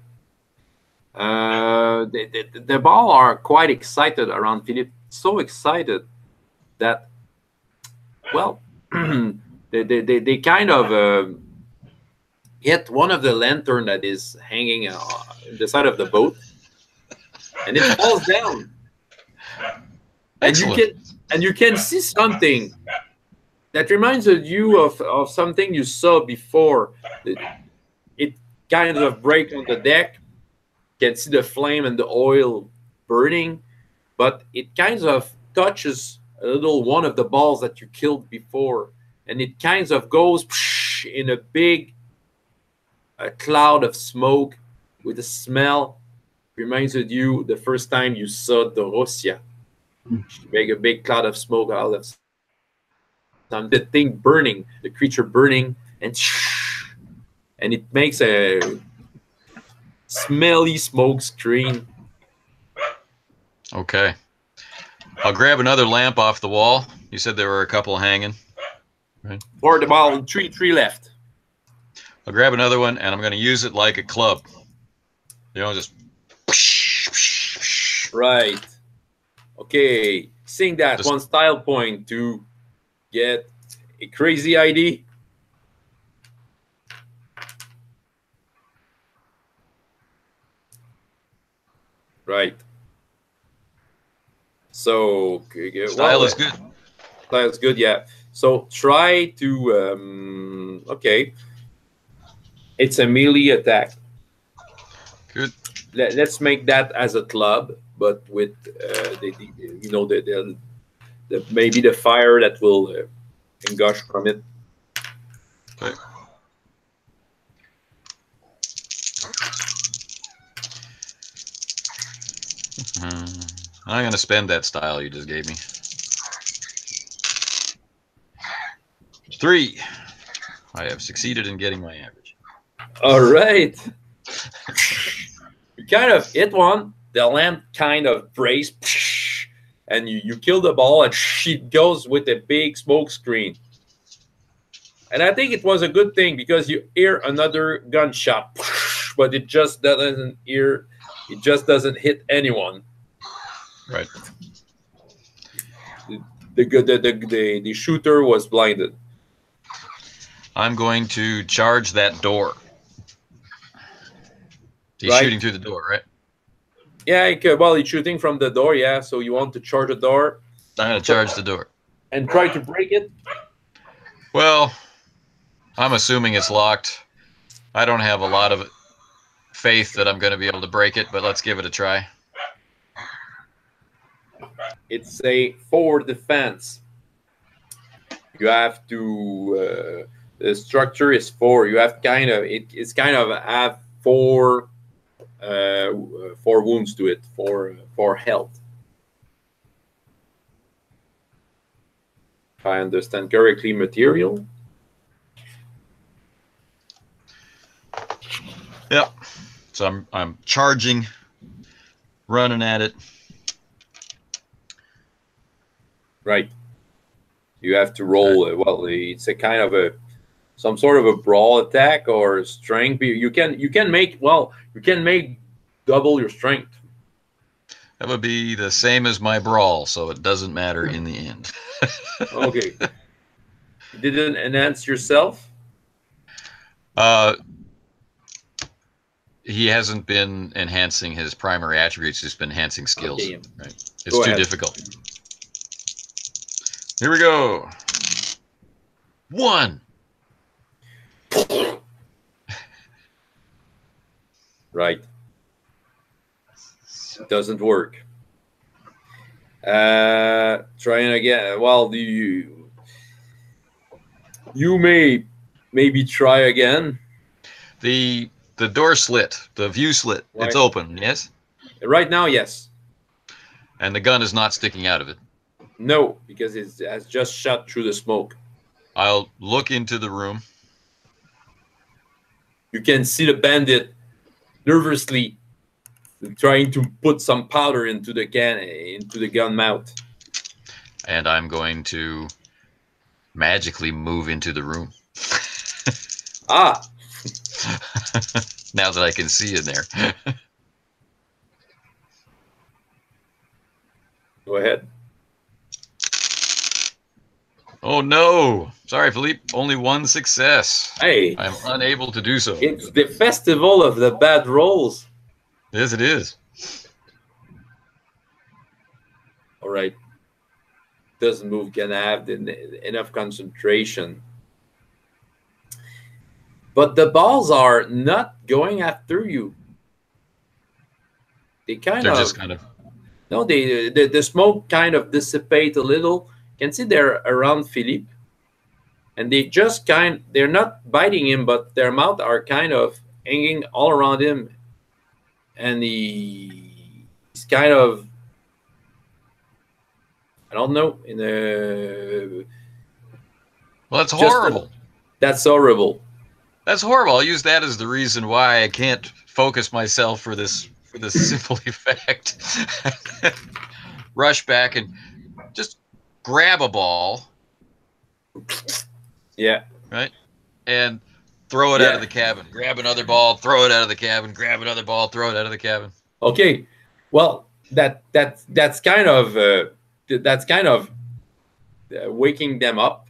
the ball are quite excited around Philippe. So excited that, well, they kind of hit one of the lantern that is hanging in the side of the boat, and it falls down. Excellent. And you can see something that reminds you of something you saw before. It kind of break on the deck. You can see the flame and the oil burning, but it kind of touches a little one of the balls that you killed before, and it kind of goes in a big cloud of smoke with a smell. Reminds you the first time you saw Dorosia. She make a big cloud of smoke out of the thing burning, the creature burning, and it makes a smelly smoke screen. Okay. I'll grab another lamp off the wall. You said there were a couple hanging. Right. Or the ball, three left. I'll grab another one, and I'm going to use it like a club. You know, just... Right. Okay. Sing that Just... one style point to get a crazy ID. Right. So style is good. Style is good, yeah. So try to okay. It's a melee attack. Good. Let's make that as a club, but with the maybe the fire that will gush from it. Okay. I'm going to spend that style you just gave me. 3. I have succeeded in getting my average. All right. You kind of hit one, the lamp kind of breaks, and you kill the ball, and it goes with a big smoke screen. And I think it was a good thing because you hear another gunshot, but it just doesn't hit anyone. Right. The shooter was blinded. I'm going to charge that door. He's Right. shooting through the door, right? Yeah, well, he's shooting from the door, yeah. So you want to charge the door. I'm going to charge the door. And try to break it? Well, I'm assuming it's locked. I don't have a lot of faith that I'm going to be able to break it, but let's give it a try. It's a 4 defense. You have to... the structure is 4. You have it's kind of have 4 wounds to it, for health. If I understand correctly, material. Yep. So I'm charging, running at it. Right. You have to roll. Well, it's a kind of some sort of a brawl attack or strength. You can make double your strength. That would be the same as my brawl, so it doesn't matter in the end. Okay. You didn't enhance yourself? He hasn't been enhancing his primary attributes, he's been enhancing skills. Okay. Right. It's too difficult. Here we go. 1. Right. Doesn't work. Trying again. Well, you may maybe try again. The door slit, the view slit, right. It's open, yes? Right now, yes. And the gun is not sticking out of it? No, because it has just shot through the smoke. I'll look into the room. You can see the bandit nervously trying to put some powder into the gun mouth. And I'm going to magically move into the room. Ah! Now that I can see in there. Go ahead. Oh no! Sorry, Philippe. Only 1 success. Hey! I'm unable to do so. It's the festival of the bad rolls. Yes, it is. All right. Doesn't move. Can have enough concentration. But the balls are not going after you. They're just kind of. No, the smoke kind of dissipate a little. You can see they're around Philippe, and they're not biting him, but their mouth are kind of hanging all around him, and he's kind of, I don't know, well, that's horrible. That's horrible. That's horrible. I'll use that as the reason why I can't focus myself for this simple effect. Rush back and just grab a ball. Yeah. Right? And throw it out of the cabin. Grab another ball, throw it out of the cabin. Grab another ball, throw it out of the cabin. Okay. Well, that's kind of waking them up.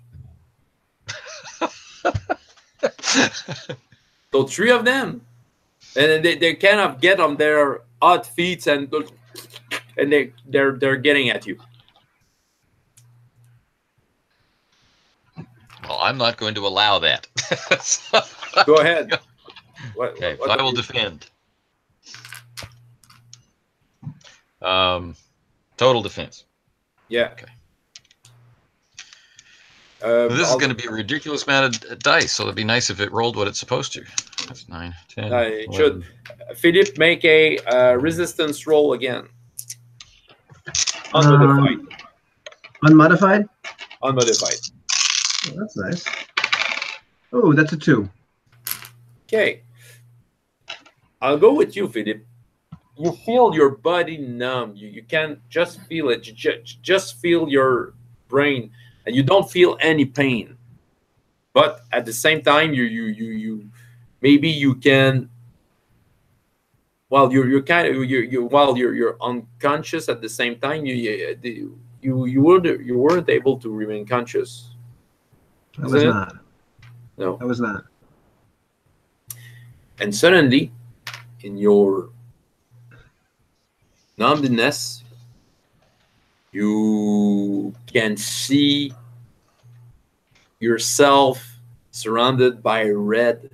So 3 of them, and they kind of get on their odd feet, and they're getting at you. Well, I'm not going to allow that. Go ahead. Okay, so I will defend. Total defense. Yeah. Okay. This is going to be a ridiculous amount of dice, so it'd be nice if it rolled what it's supposed to. That's 9, 10. It should. Philippe, make a resistance roll again. Unmodified. Unmodified? Unmodified. Oh, that's nice. Oh, that's a 2. Okay. I'll go with you, Philippe. you feel your body numb. You can just feel it. You just feel your brain, and you don't feel any pain. But at the same time, you maybe you can. Well, you're kind of you while you're unconscious at the same time. You weren't able to remain conscious, I was isn't it? not. No. I was not. And suddenly, in your numbness, you can see yourself surrounded by red,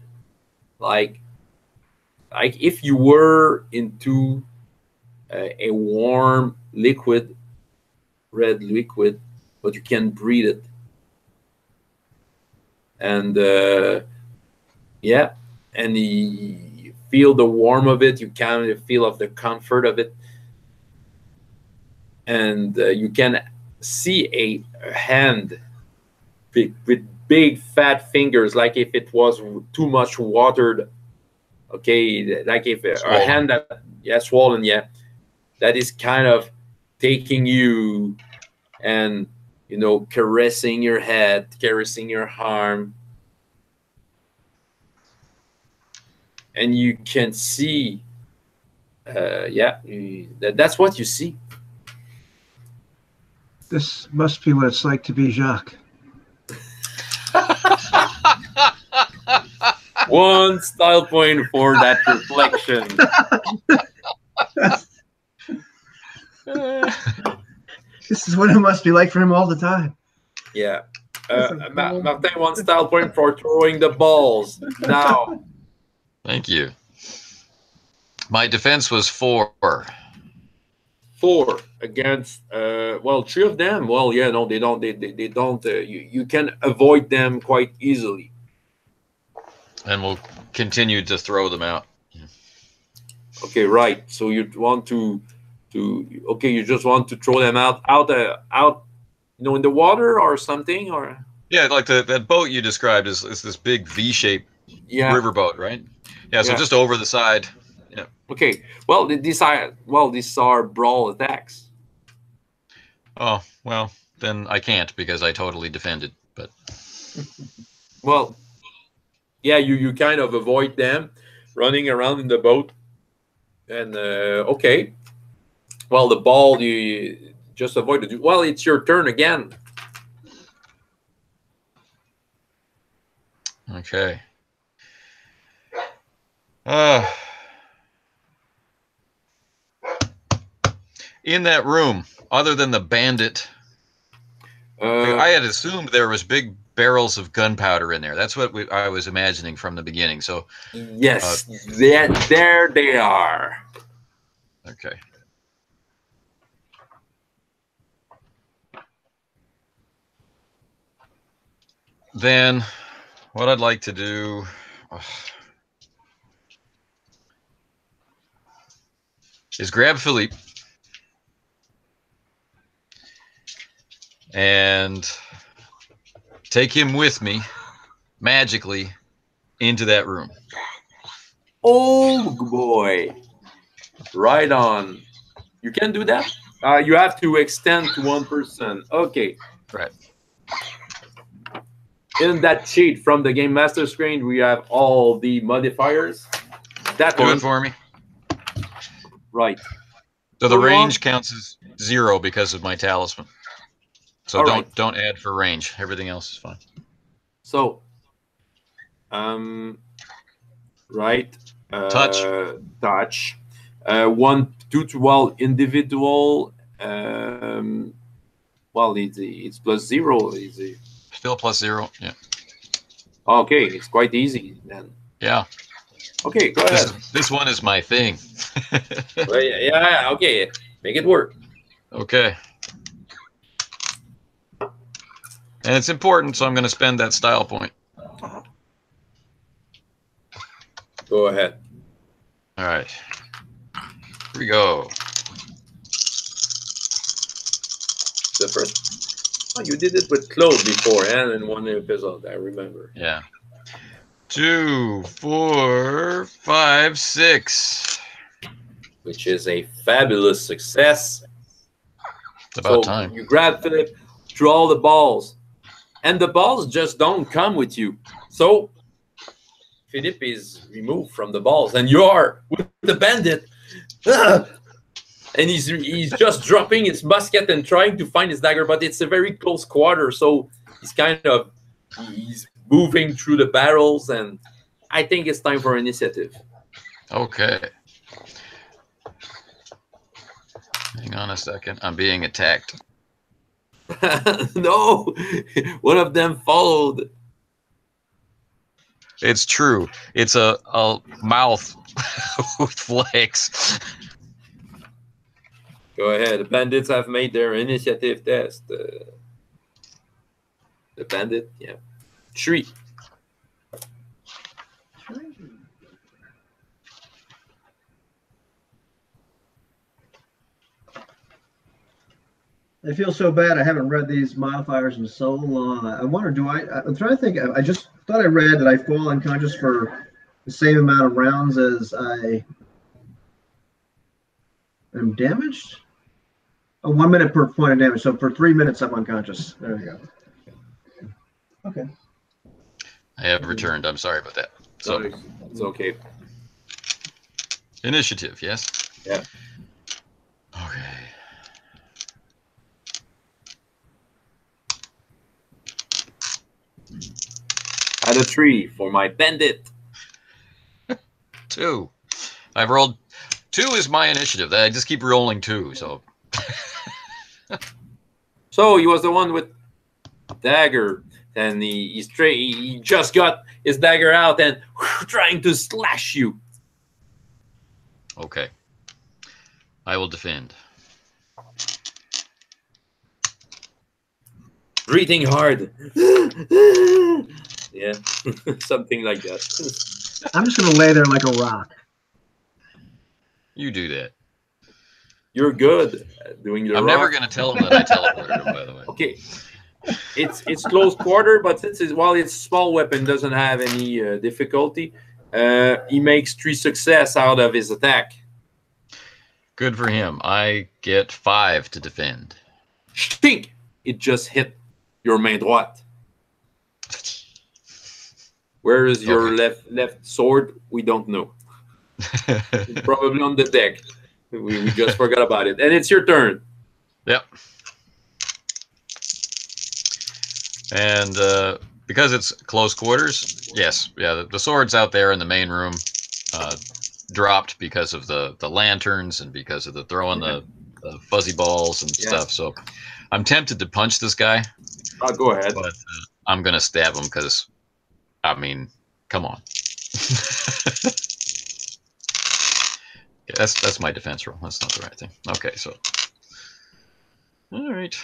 like if you were into a warm liquid, red liquid, but you can breathe it. And yeah, and you feel the warmth of it. You kind of feel of the comfort of it, and you can see a hand with big fat fingers, like if it was too much watered. Okay, like if a hand that swollen, yeah, that is kind of taking you and caressing your head, caressing your arm, and you can see, that's what you see. This must be what it's like to be Jacques. One style point for that reflection. This is what it must be like for him all the time. Yeah. Martin, one style point for throwing the balls. Now. Thank you. My defense was 4. 4 against, well, 3 of them. Well, yeah, no, they don't. They don't. You can avoid them quite easily. And we'll continue to throw them out. Okay, right. So you want to you just want to throw them out, in the water or something, or yeah, like that boat you described is this big V-shaped riverboat, right? Yeah, so just over the side. Yeah. Okay. Well, these are brawl attacks. Oh well, then I can't because I totally defended. But well, yeah, you kind of avoid them running around in the boat, and okay. Well, the ball you just avoid it. Well, it's your turn again. Okay. In that room, other than the bandit, I had assumed there was big barrels of gunpowder in there. That's what I was imagining from the beginning. So yes, there they are. Okay. Then what I'd like to do is grab Philippe and take him with me magically into that room. Oh boy. Right on. You can do that? You have to extend to 1 person. Okay. Right. In that sheet from the Game Master screen, we have all the modifiers. That Do one. it for me. Right. So the range counts as 0 because of my talisman. So don't add for range. Everything else is fine. So, right. Touch. Touch. 1, 2, 12 individual. Well, it's plus 0. Still plus 0. Yeah. Okay, it's quite easy then. Yeah. Okay, go ahead. This one is my thing. Well, yeah. Okay, make it work. Okay. And it's important, so I'm going to spend that style point. Go ahead. All right. Here we go. The first. Oh, you did it with Claude beforehand in one episode, I remember. Yeah. 2, 4, 5, 6. which is a fabulous success. It's about So time. you grab Philip, draw the balls, and the balls just don't come with you. So Philip is removed from the balls, and you are with the bandit. And he's just dropping his musket and trying to find his dagger, but it's a very close quarter, so he's moving through the barrels, and I think it's time for initiative. Okay. Hang on a second. I'm being attacked. No, one of them followed. It's true. It's a mouth with legs. Go ahead. The bandits have made their initiative test. The bandit, yeah. 3. I feel so bad. I haven't read these modifiers in so long. I wonder, I'm trying to think. I just thought I read that I fall unconscious for the same amount of rounds as I am damaged. Oh, 1 minute per point of damage. So for 3 minutes, I'm unconscious. There we go. Okay. I have returned. I'm sorry about that. So It's okay. initiative, yes? Yeah. Okay. Add a 3 for my bandit. 2. I've rolled 2 is my initiative. I just keep rolling 2, so So he was the one with dagger, and he just got his dagger out and trying to slash you. okay. I will defend. Breathing hard. Yeah, something like that. I'm just going to lay there like a rock. You do that. You're good at doing the I'm rock. never going to tell him that I teleported him, by the way. Okay. It's close quarter, but while it's small weapon doesn't have any difficulty, he makes 3 success out of his attack. Good for him. I get 5 to defend. Stink! It just hit your main droite. Where is your left sword? We don't know. It's probably on the deck. We just forgot about it. And it's your turn. Yep. And because it's close quarters, yes, yeah, the sword's out there in the main room, dropped because of the lanterns and because of the throwing the fuzzy balls and stuff. So I'm tempted to punch this guy. Go ahead. But I'm gonna stab him because, I mean, come on. Yeah, that's my defense roll. That's not the right thing. Okay, so all right.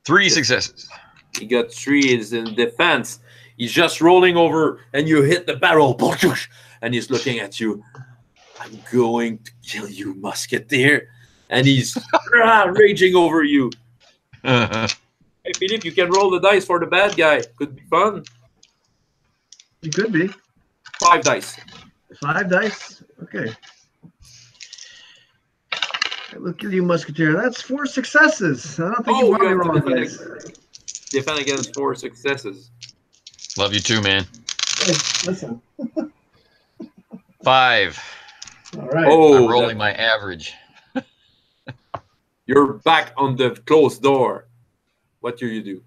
3 successes. He got 3 is in defense. He's just rolling over, and you hit the barrel, and he's looking at you. I'm going to kill you, musketeer. And he's raging over you. Hey, Philippe, you can roll the dice for the bad guy. Could be fun. It could be. 5 dice. 5 dice? Okay. Look at you, Musketeer. That's 4 successes. I don't think you want me wrong. Defend against 4 successes. Love you too, man. Hey, listen. 5. All right. Oh, I'm rolling my average. You're back on the closed door. What do you do?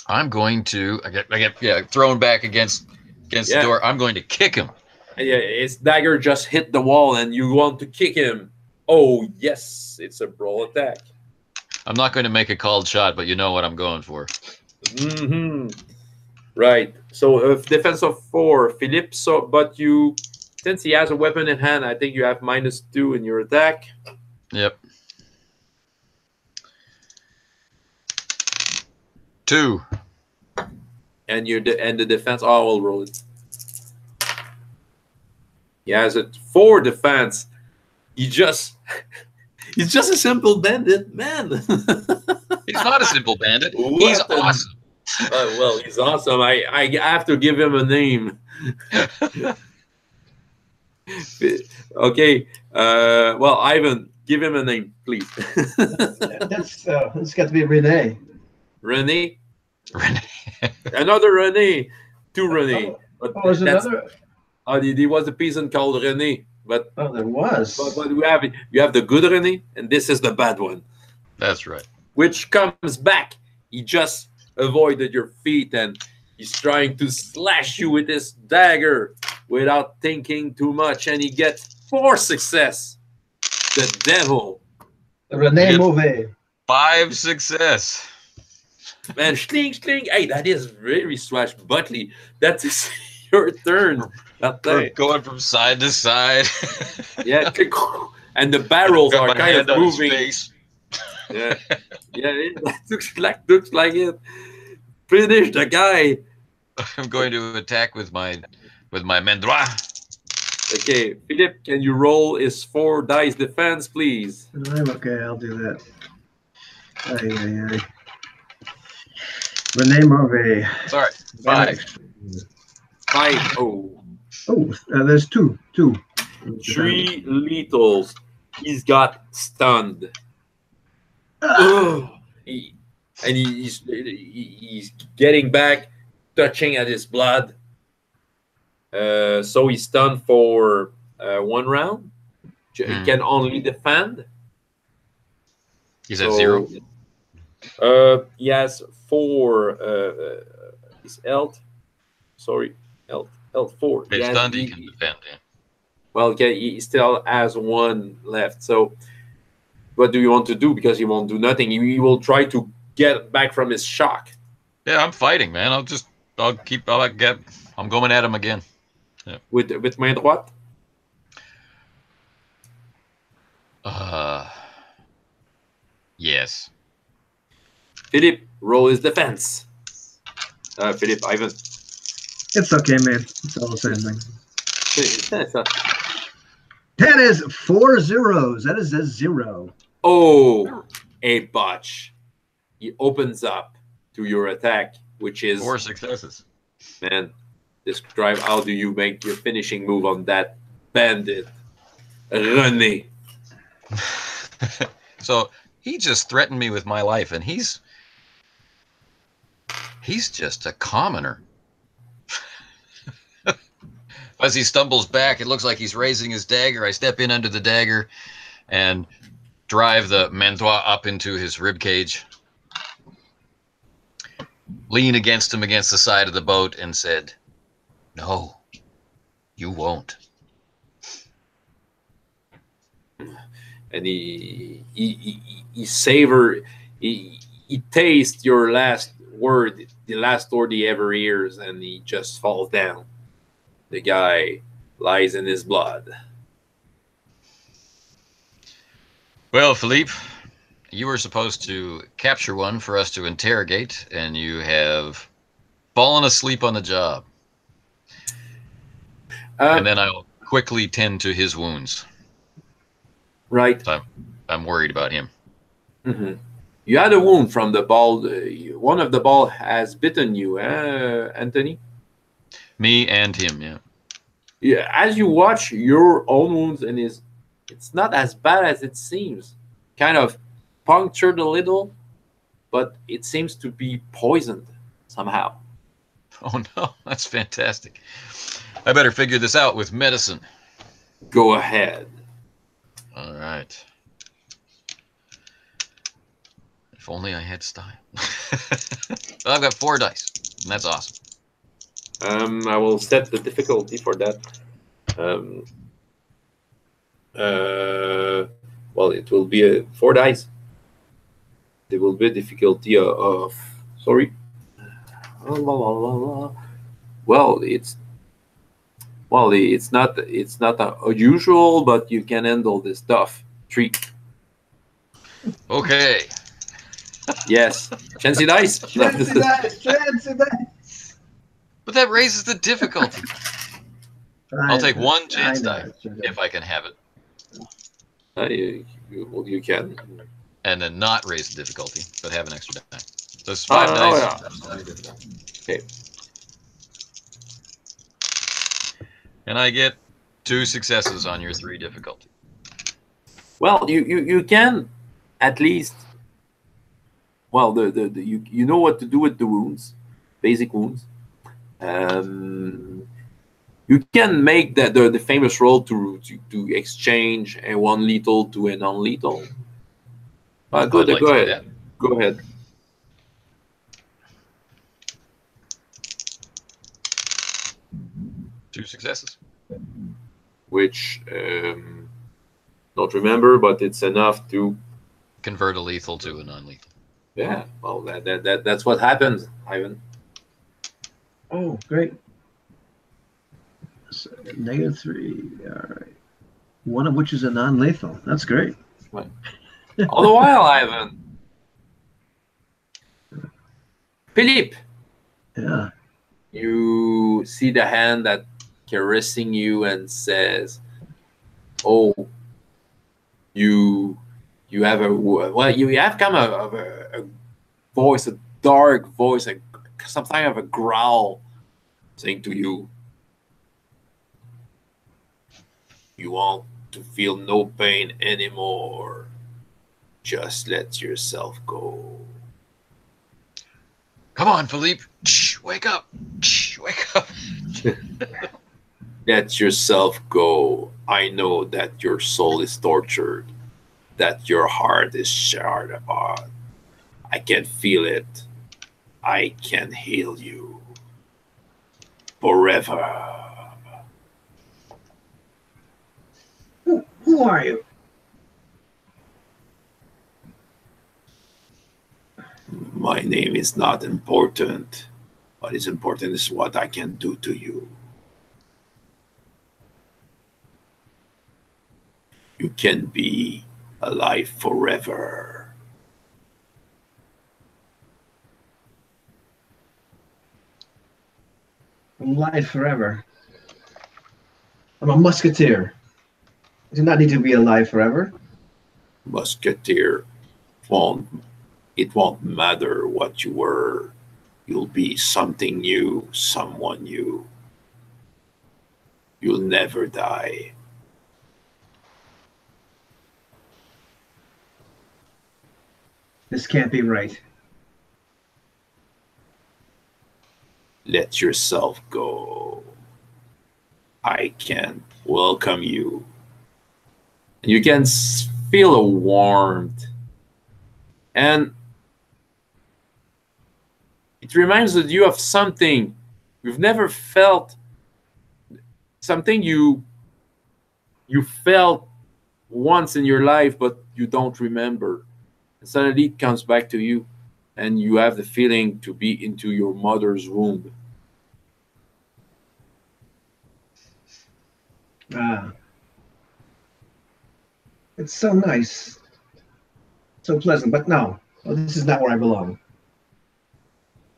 I'm going to I get thrown back against the door. I'm going to kick him. Yeah, his dagger just hit the wall, and you want to kick him. Oh yes, it's a brawl attack. I'm not going to make a called shot, but you know what I'm going for. Right. So defense of 4, Philippe. So, but you, since he has a weapon in hand, I think you have -2 in your attack. Yep. 2. And the defense. Oh, I'll roll it. He has a 4 defense. He's just a simple bandit, man. He's not a simple bandit. He's awesome. Well, he's awesome. I have to give him a name. Okay. Well, Ivan, give him a name, please. It's got to be Renee. Rene. Renee. Another Rene. Two Rene. Oh, But there's that's another. there was a peasant called Rene. But Oh, there was. we have you have the good Rene, and this is the bad one, That's right. which comes back. He just avoided your feet, and he's trying to slash you with his dagger without thinking too much, and he gets 4 success. The devil. Renee Yep. Mauvais. 5 success. Man, schling, schling. Hey, that is very swashbuckly. That is your turn. We're going from side to side. Yeah, and the barrels Got are my kind of hand on his moving. face. Yeah, yeah, that looks like it. Finish the guy. I'm going to attack with my main droit. Okay, Philippe, can you roll his 4 dice defense, please? Okay, I'll do that. Aye. Renee Mauvais. Sorry, 5. 5. Oh, Oh, there's two. 3 lethals. He's got stunned. Ugh. He's getting back, touching at his blood. So he's stunned for 1 round. He can only defend. He's at 0. He has 4. His health. Sorry, health 4. If stunned, he can defend. Yeah. Well, okay, he still has 1 left. So, what do you want to do? Because he won't do nothing. He will try to get back from his shock. Yeah, I'm fighting, man. I'm going at him again. Yeah. With main droite. Yes. Philippe, roll his defense. Philippe, Ivan. It's okay, man. It's all the same thing. That is 4 zeros. That is a 0. Oh, a botch. He opens up to your attack, which is 4 successes. Man, describe how do you make your finishing move on that bandit, René? So he just threatened me with my life, and he's just a commoner. As he stumbles back, it looks like he's raising his dagger. I step in under the dagger and drive the mandois up into his rib cage, lean against him against the side of the boat, and said, "No, you won't." And he tastes your last word, the last word he ever hears, and he just falls down. The guy lies in his blood. Well, Philippe, you were supposed to capture one for us to interrogate, and you have fallen asleep on the job. And then I'll quickly tend to his wounds. Right. I'm worried about him. Mm-hmm. You had a wound from the ball. One of the ball has bitten you, Anthony? Me and him, yeah. Yeah. As you watch your own wounds, and it's not as bad as it seems. Kind of punctured a little, but it seems to be poisoned somehow. Oh no, that's fantastic. I better figure this out with medicine. Go ahead. All right. If only I had style. I've got 4 dice, and that's awesome. I will set the difficulty for that. Well, it will be 4 dice. There will be a difficulty of sorry. Well, it's not unusual, but you can handle this stuff. 3. Okay. Yes. Chancy dice. Chancy dice. But that raises the difficulty. I'll take 1 chance die if I can have it. You can. And then not raise the difficulty, but have an extra die. So it's 5 dice. Yeah. Okay. And I get 2 successes on your 3 difficulty. Well, you can at least. Well, you know what to do with the wounds, basic wounds. You can make the famous roll to exchange a 1 lethal to a non-lethal. Go I'd like to do ahead. that. Go ahead. Two successes. Which don't remember, but it's enough to convert a lethal to a non-lethal. Yeah, well, that's what happens, Ivan. Oh, great. So, -3. All right. One of which is a non-lethal. That's great. Right. All the while, Ivan. Philippe. Yeah. You see the hand that caressing you and says, "Oh, you have you have kind of a voice, a dark voice, some kind of a growl, saying to you, you want to feel no pain anymore. Just let yourself go. Come on, Philippe. Wake up. Wake up. Let yourself go. I know that your soul is tortured, that your heart is shattered apart. I can feel it. I can heal you forever." Who are you? My name is not important. What is important is what I can do to you. You can be alive forever. I'm alive forever. I'm a musketeer. I do not need to be alive forever. Musketeer, it won't matter what you were. You'll be something new, someone new. You'll never die. This can't be right. Let yourself go. I can welcome you. You can feel a warmth. And it reminds you of something you've never felt, something you felt once in your life, but you don't remember. And suddenly it comes back to you, and you have the feeling to be into your mother's womb. Ah. It's so nice. So pleasant, but no. Well, this is not where I belong.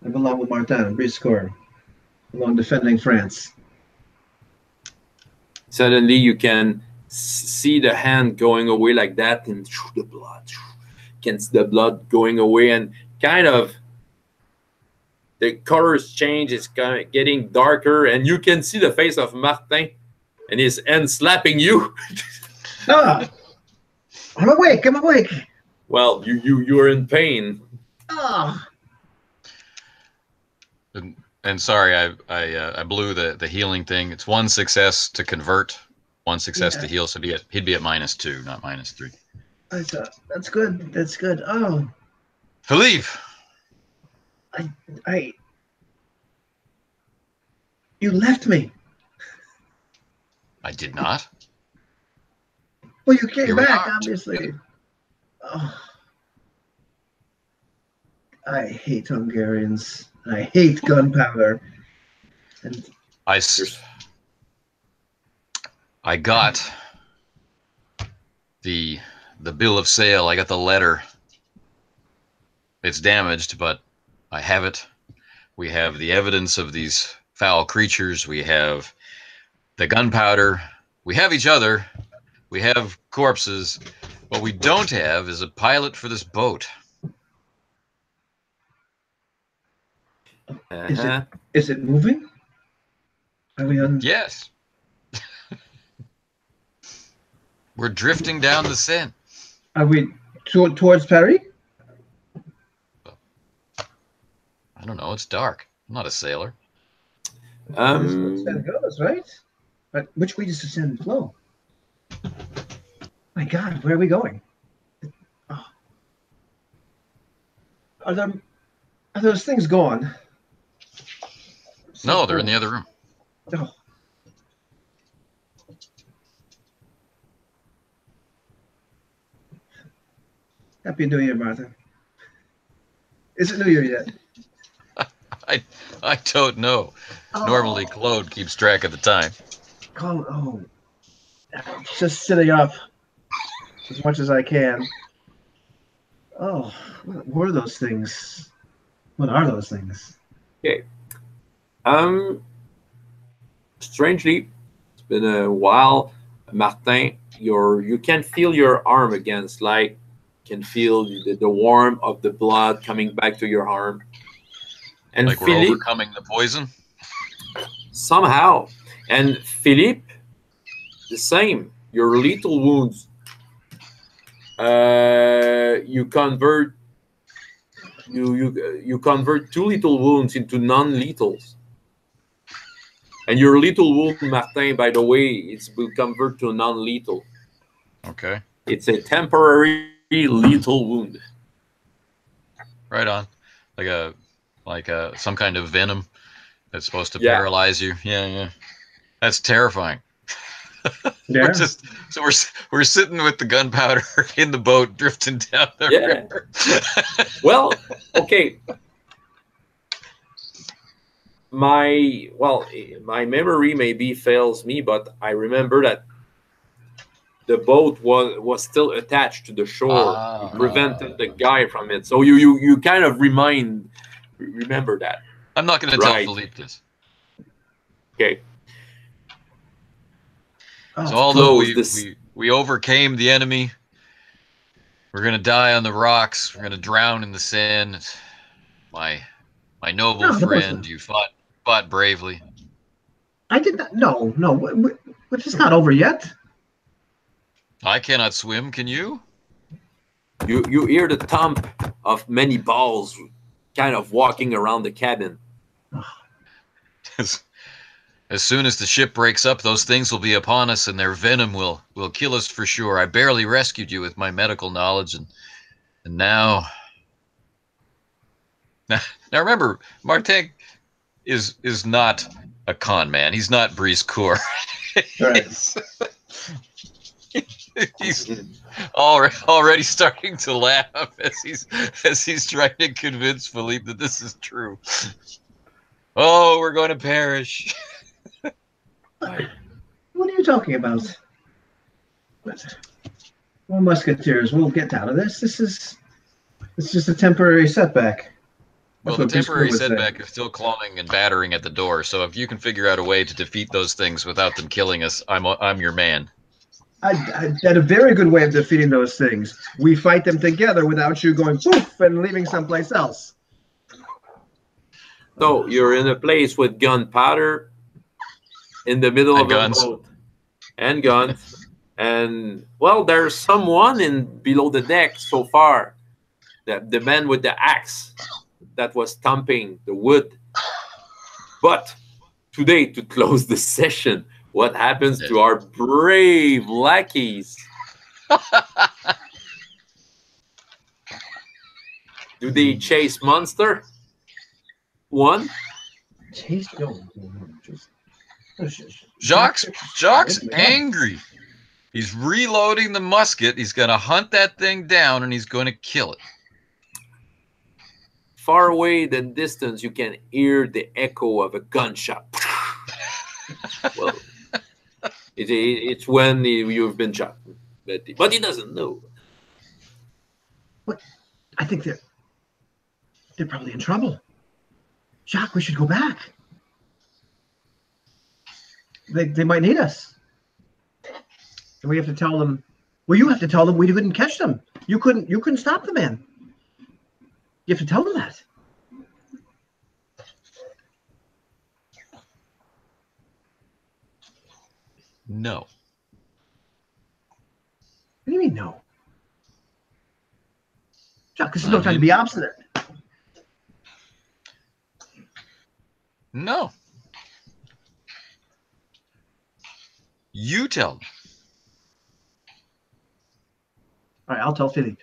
I belong with Martin and Briscoe. I belong defending France. Suddenly you can see the hand going away like that, and the blood. You can see the blood going away, and kind of the colors change. It's kind of getting darker, and you can see the face of Martin and his hand slapping you. Ah! I'm awake. I'm awake. Well, you're in pain. Ah! And sorry, I blew the healing thing. It's 1 success to convert, 1 success to heal. So he'd be at -2, not -3. That's good. That's good. Oh, Philippe. You left me. I did not. Well, you came Here we back, are. obviously. Oh, I hate Hungarians. I hate gunpowder. And I got the bill of sale. I got the letter. It's damaged, but I have it. We have the evidence of these foul creatures. We have the gunpowder. We have each other. We have corpses. What we don't have is a pilot for this boat. Is it moving? Are we on? Yes. We're drifting down the Seine. Are we towards Paris? I don't know. It's dark. I'm not a sailor. Seine goes, right? But which way does the Seine flow? My God, where are we going? Oh. Are those things gone? No, they're in the other room. Oh. Happy New Year, Martha. Is it New Year yet? I don't know. Normally, Claude keeps track of the time. Just sitting up as much as I can. Oh, what were those things? What are those things? Okay. Strangely, it's been a while, Martin. You can feel your arm against, like, can feel the warmth of the blood coming back to your arm. And like we're Philippe, overcoming the poison. somehow, and Philippe, the same. Your lethal wounds. You convert you convert 2 lethal wounds into non-lethals. And your lethal wound, Martin, by the way, it will convert to non-lethal. Okay. It's a temporary lethal wound. Right on. Like some kind of venom that's supposed to Yeah. paralyze you. Yeah. That's terrifying. Yeah. We're sitting with the gunpowder in the boat drifting down the river. Well, okay. My memory maybe fails me, but I remember that the boat was still attached to the shore. You prevented the guy from it. So you kind of remember that. I'm not going to tell Philippe this. Okay. So although we overcame the enemy, we're going to die on the rocks. We're going to drown in the Seine. My noble friend, you fought bravely. I did not. No. It's not over yet. I cannot swim. Can you? You hear the thump of many balls kind of walking around the cabin. As soon as the ship breaks up, those things will be upon us, and their venom will kill us for sure. I barely rescued you with my medical knowledge, and now remember, Martin is not a con man. He's not Brice Cour. Right. He's already starting to laugh as he's trying to convince Philippe that this is true. Oh, we're going to perish. What are you talking about? We're musketeers. We'll get out of this. It's just a temporary setback. Well, the temporary setback is still clawing and battering at the door. So if you can figure out a way to defeat those things without them killing us, I'm your man. I had a very good way of defeating those things. We fight them together without you going poof and leaving someplace else. So you're in a place with gunpowder in the middle of a boat and guns, and well, there's someone below the deck so far. The man with the axe that was thumping the wood. But today, to close the session, what happens to our brave lackeys? Do they chase monster? One. Chase Jacques angry. He's reloading the musket. He's going to hunt that thing down, and he's going to kill it. Far away in the distance, you can hear the echo of a gunshot. Well, it's when you've been shot, but he doesn't know. What? I think they're probably in trouble. Jacques, we should go back. They might need us. And we have to tell them. Well, you have to tell them we couldn't catch them. You couldn't stop the man. You have to tell them that. No. do you mean no? Jacques, this is no time to be obstinate. No. You tell them. All right, I'll tell Philippe.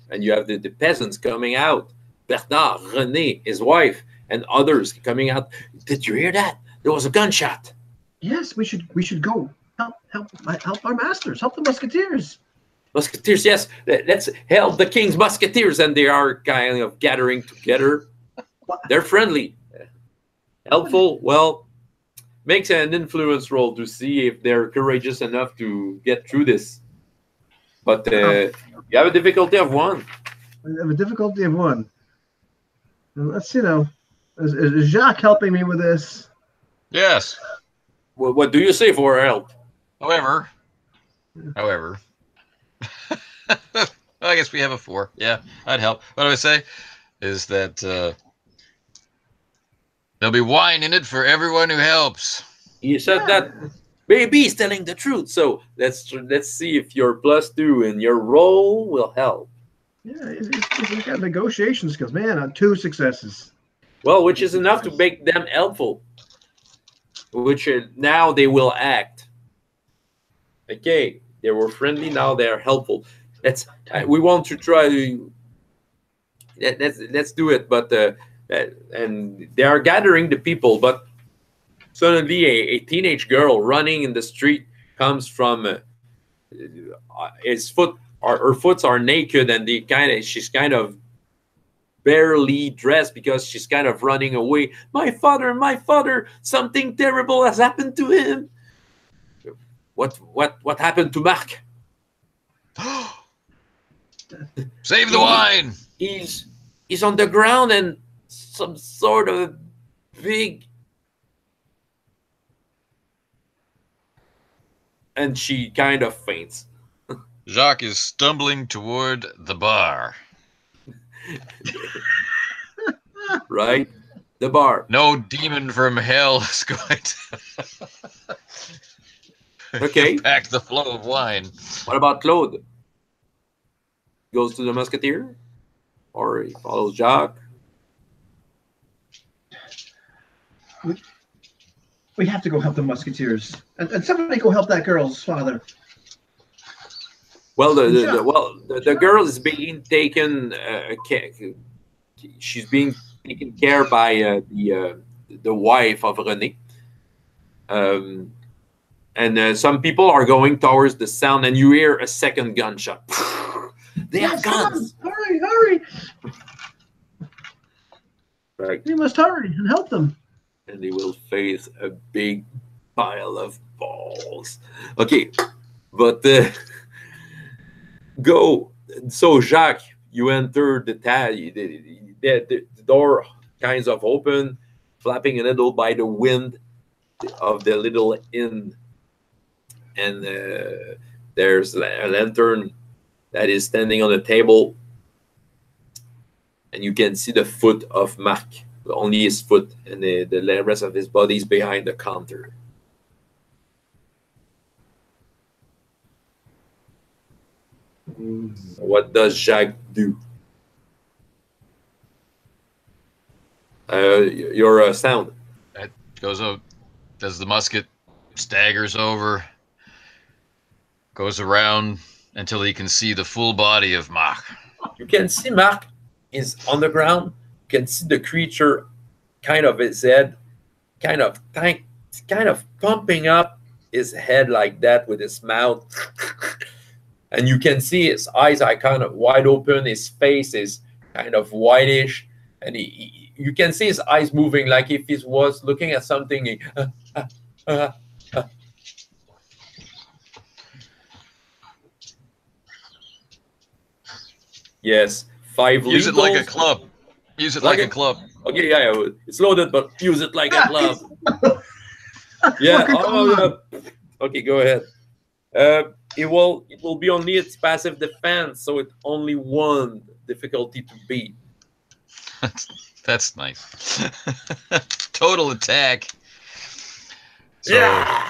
And you have the peasants coming out. Bernard, René, his wife, and others coming out. Did you hear that? There was a gunshot. Yes, we should go help our masters, help the musketeers. Musketeers, yes. Let's help the king's musketeers, and they are kind of gathering together. What? They're friendly, helpful. Well, makes an influence roll to see if they're courageous enough to get through this. But you have a difficulty of 1. I have a difficulty of 1. Let's is Jacques helping me with this? Yes. Well, what do you say for help? However, I guess we have a 4. Yeah, I'd help. What do I say? Is that there'll be wine in it for everyone who helps. You said that baby is telling the truth. So let's see if your +2 in your role will help. Yeah, he's got negotiation skills. Man, on 2 successes. Well, which is enough to make them helpful. Which now they will act. Okay, they were friendly. Now they are helpful. We want to try to. Let's do it. But and they are gathering the people. But suddenly, a teenage girl running in the street comes from his foot. Her foots are naked, and she's kind of barely dressed because she's kind of running away. My father, something terrible has happened to him. What happened to Marc? Save the wine. He's on the ground, and some sort of big. And she kind of faints. Jacques is stumbling toward the bar. Right? The bar. No demon from hell is going to impact the flow of wine. What about Claude? Goes to the musketeer? Or he follows Jacques? We have to go help the musketeers. And somebody go help that girl's father. Well, the girl is being taken. She's being taken care by the wife of René. And some people are going towards the sound, and you hear a second gunshot. They have guns. Hurry! Right. We must hurry and help them. And they will face a big pile of balls. Okay, but go. So Jacques, you enter the door kinds of open, flapping a little by the wind of the little inn. And there's a lantern that is standing on the table. And you can see the foot of Marc, only his foot, and the rest of his body is behind the counter. What does Jacques do? Your sound. That goes out. Does the musket staggers over, goes around until he can see the full body of Marc. You can see Marc is on the ground. You can see the creature, kind of his head, kind of pumping up his head like that with his mouth. And you can see his eyes are kind of wide open. His face is kind of whitish. And you can see his eyes moving like if he was looking at something. Yes, 5 Use lethals. it like a club. Use it like a club. Okay, yeah, it's loaded, but use it like a club. Yeah. Okay, go ahead. It will be only its passive defense, so it's only 1 difficulty to beat. That's nice. Total attack. So Yeah.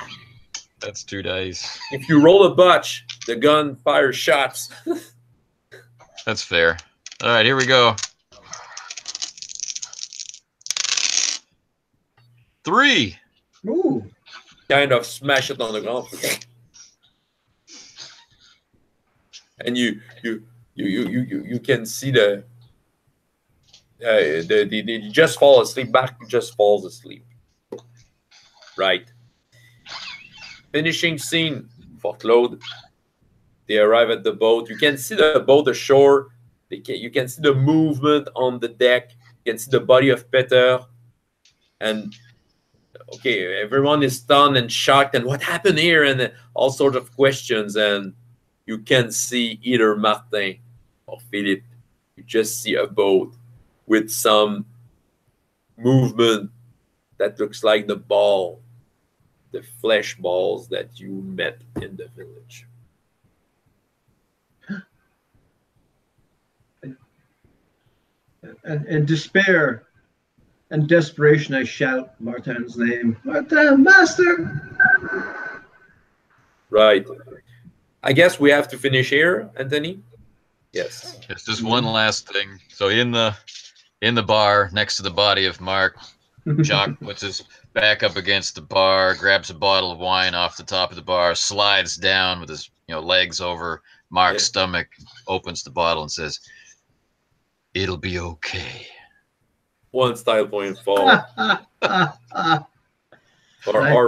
That's 2 dice. If you roll a botch, the gun fires shots. That's fair. All right, here we go. 3. Ooh. Kind of smash it on the ground. And you can see the you just fall asleep. Back just falls asleep. Right. Finishing scene for Claude. They arrive at the boat. You can see the boat ashore. You can see the movement on the deck. You can see the body of Peter. And okay, everyone is stunned and shocked. And what happened here? And all sorts of questions. And you can see either Martin or Philippe. You just see a boat with some movement that looks like the ball, the flesh balls that you met in the village. And in despair and desperation, I shout Martin's name. Martin, master! Right. I guess we have to finish here, Anthony? Yes. It's just one last thing. So in the bar next to the body of Mark, Jacques puts his back up against the bar, grabs a bottle of wine off the top of the bar, slides down with his legs over Mark's stomach, opens the bottle and says, "It'll be okay." One style point for our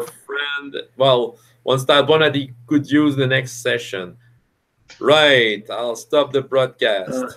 friend. Well, one style point that he could use the next session. Right. I'll stop the broadcast.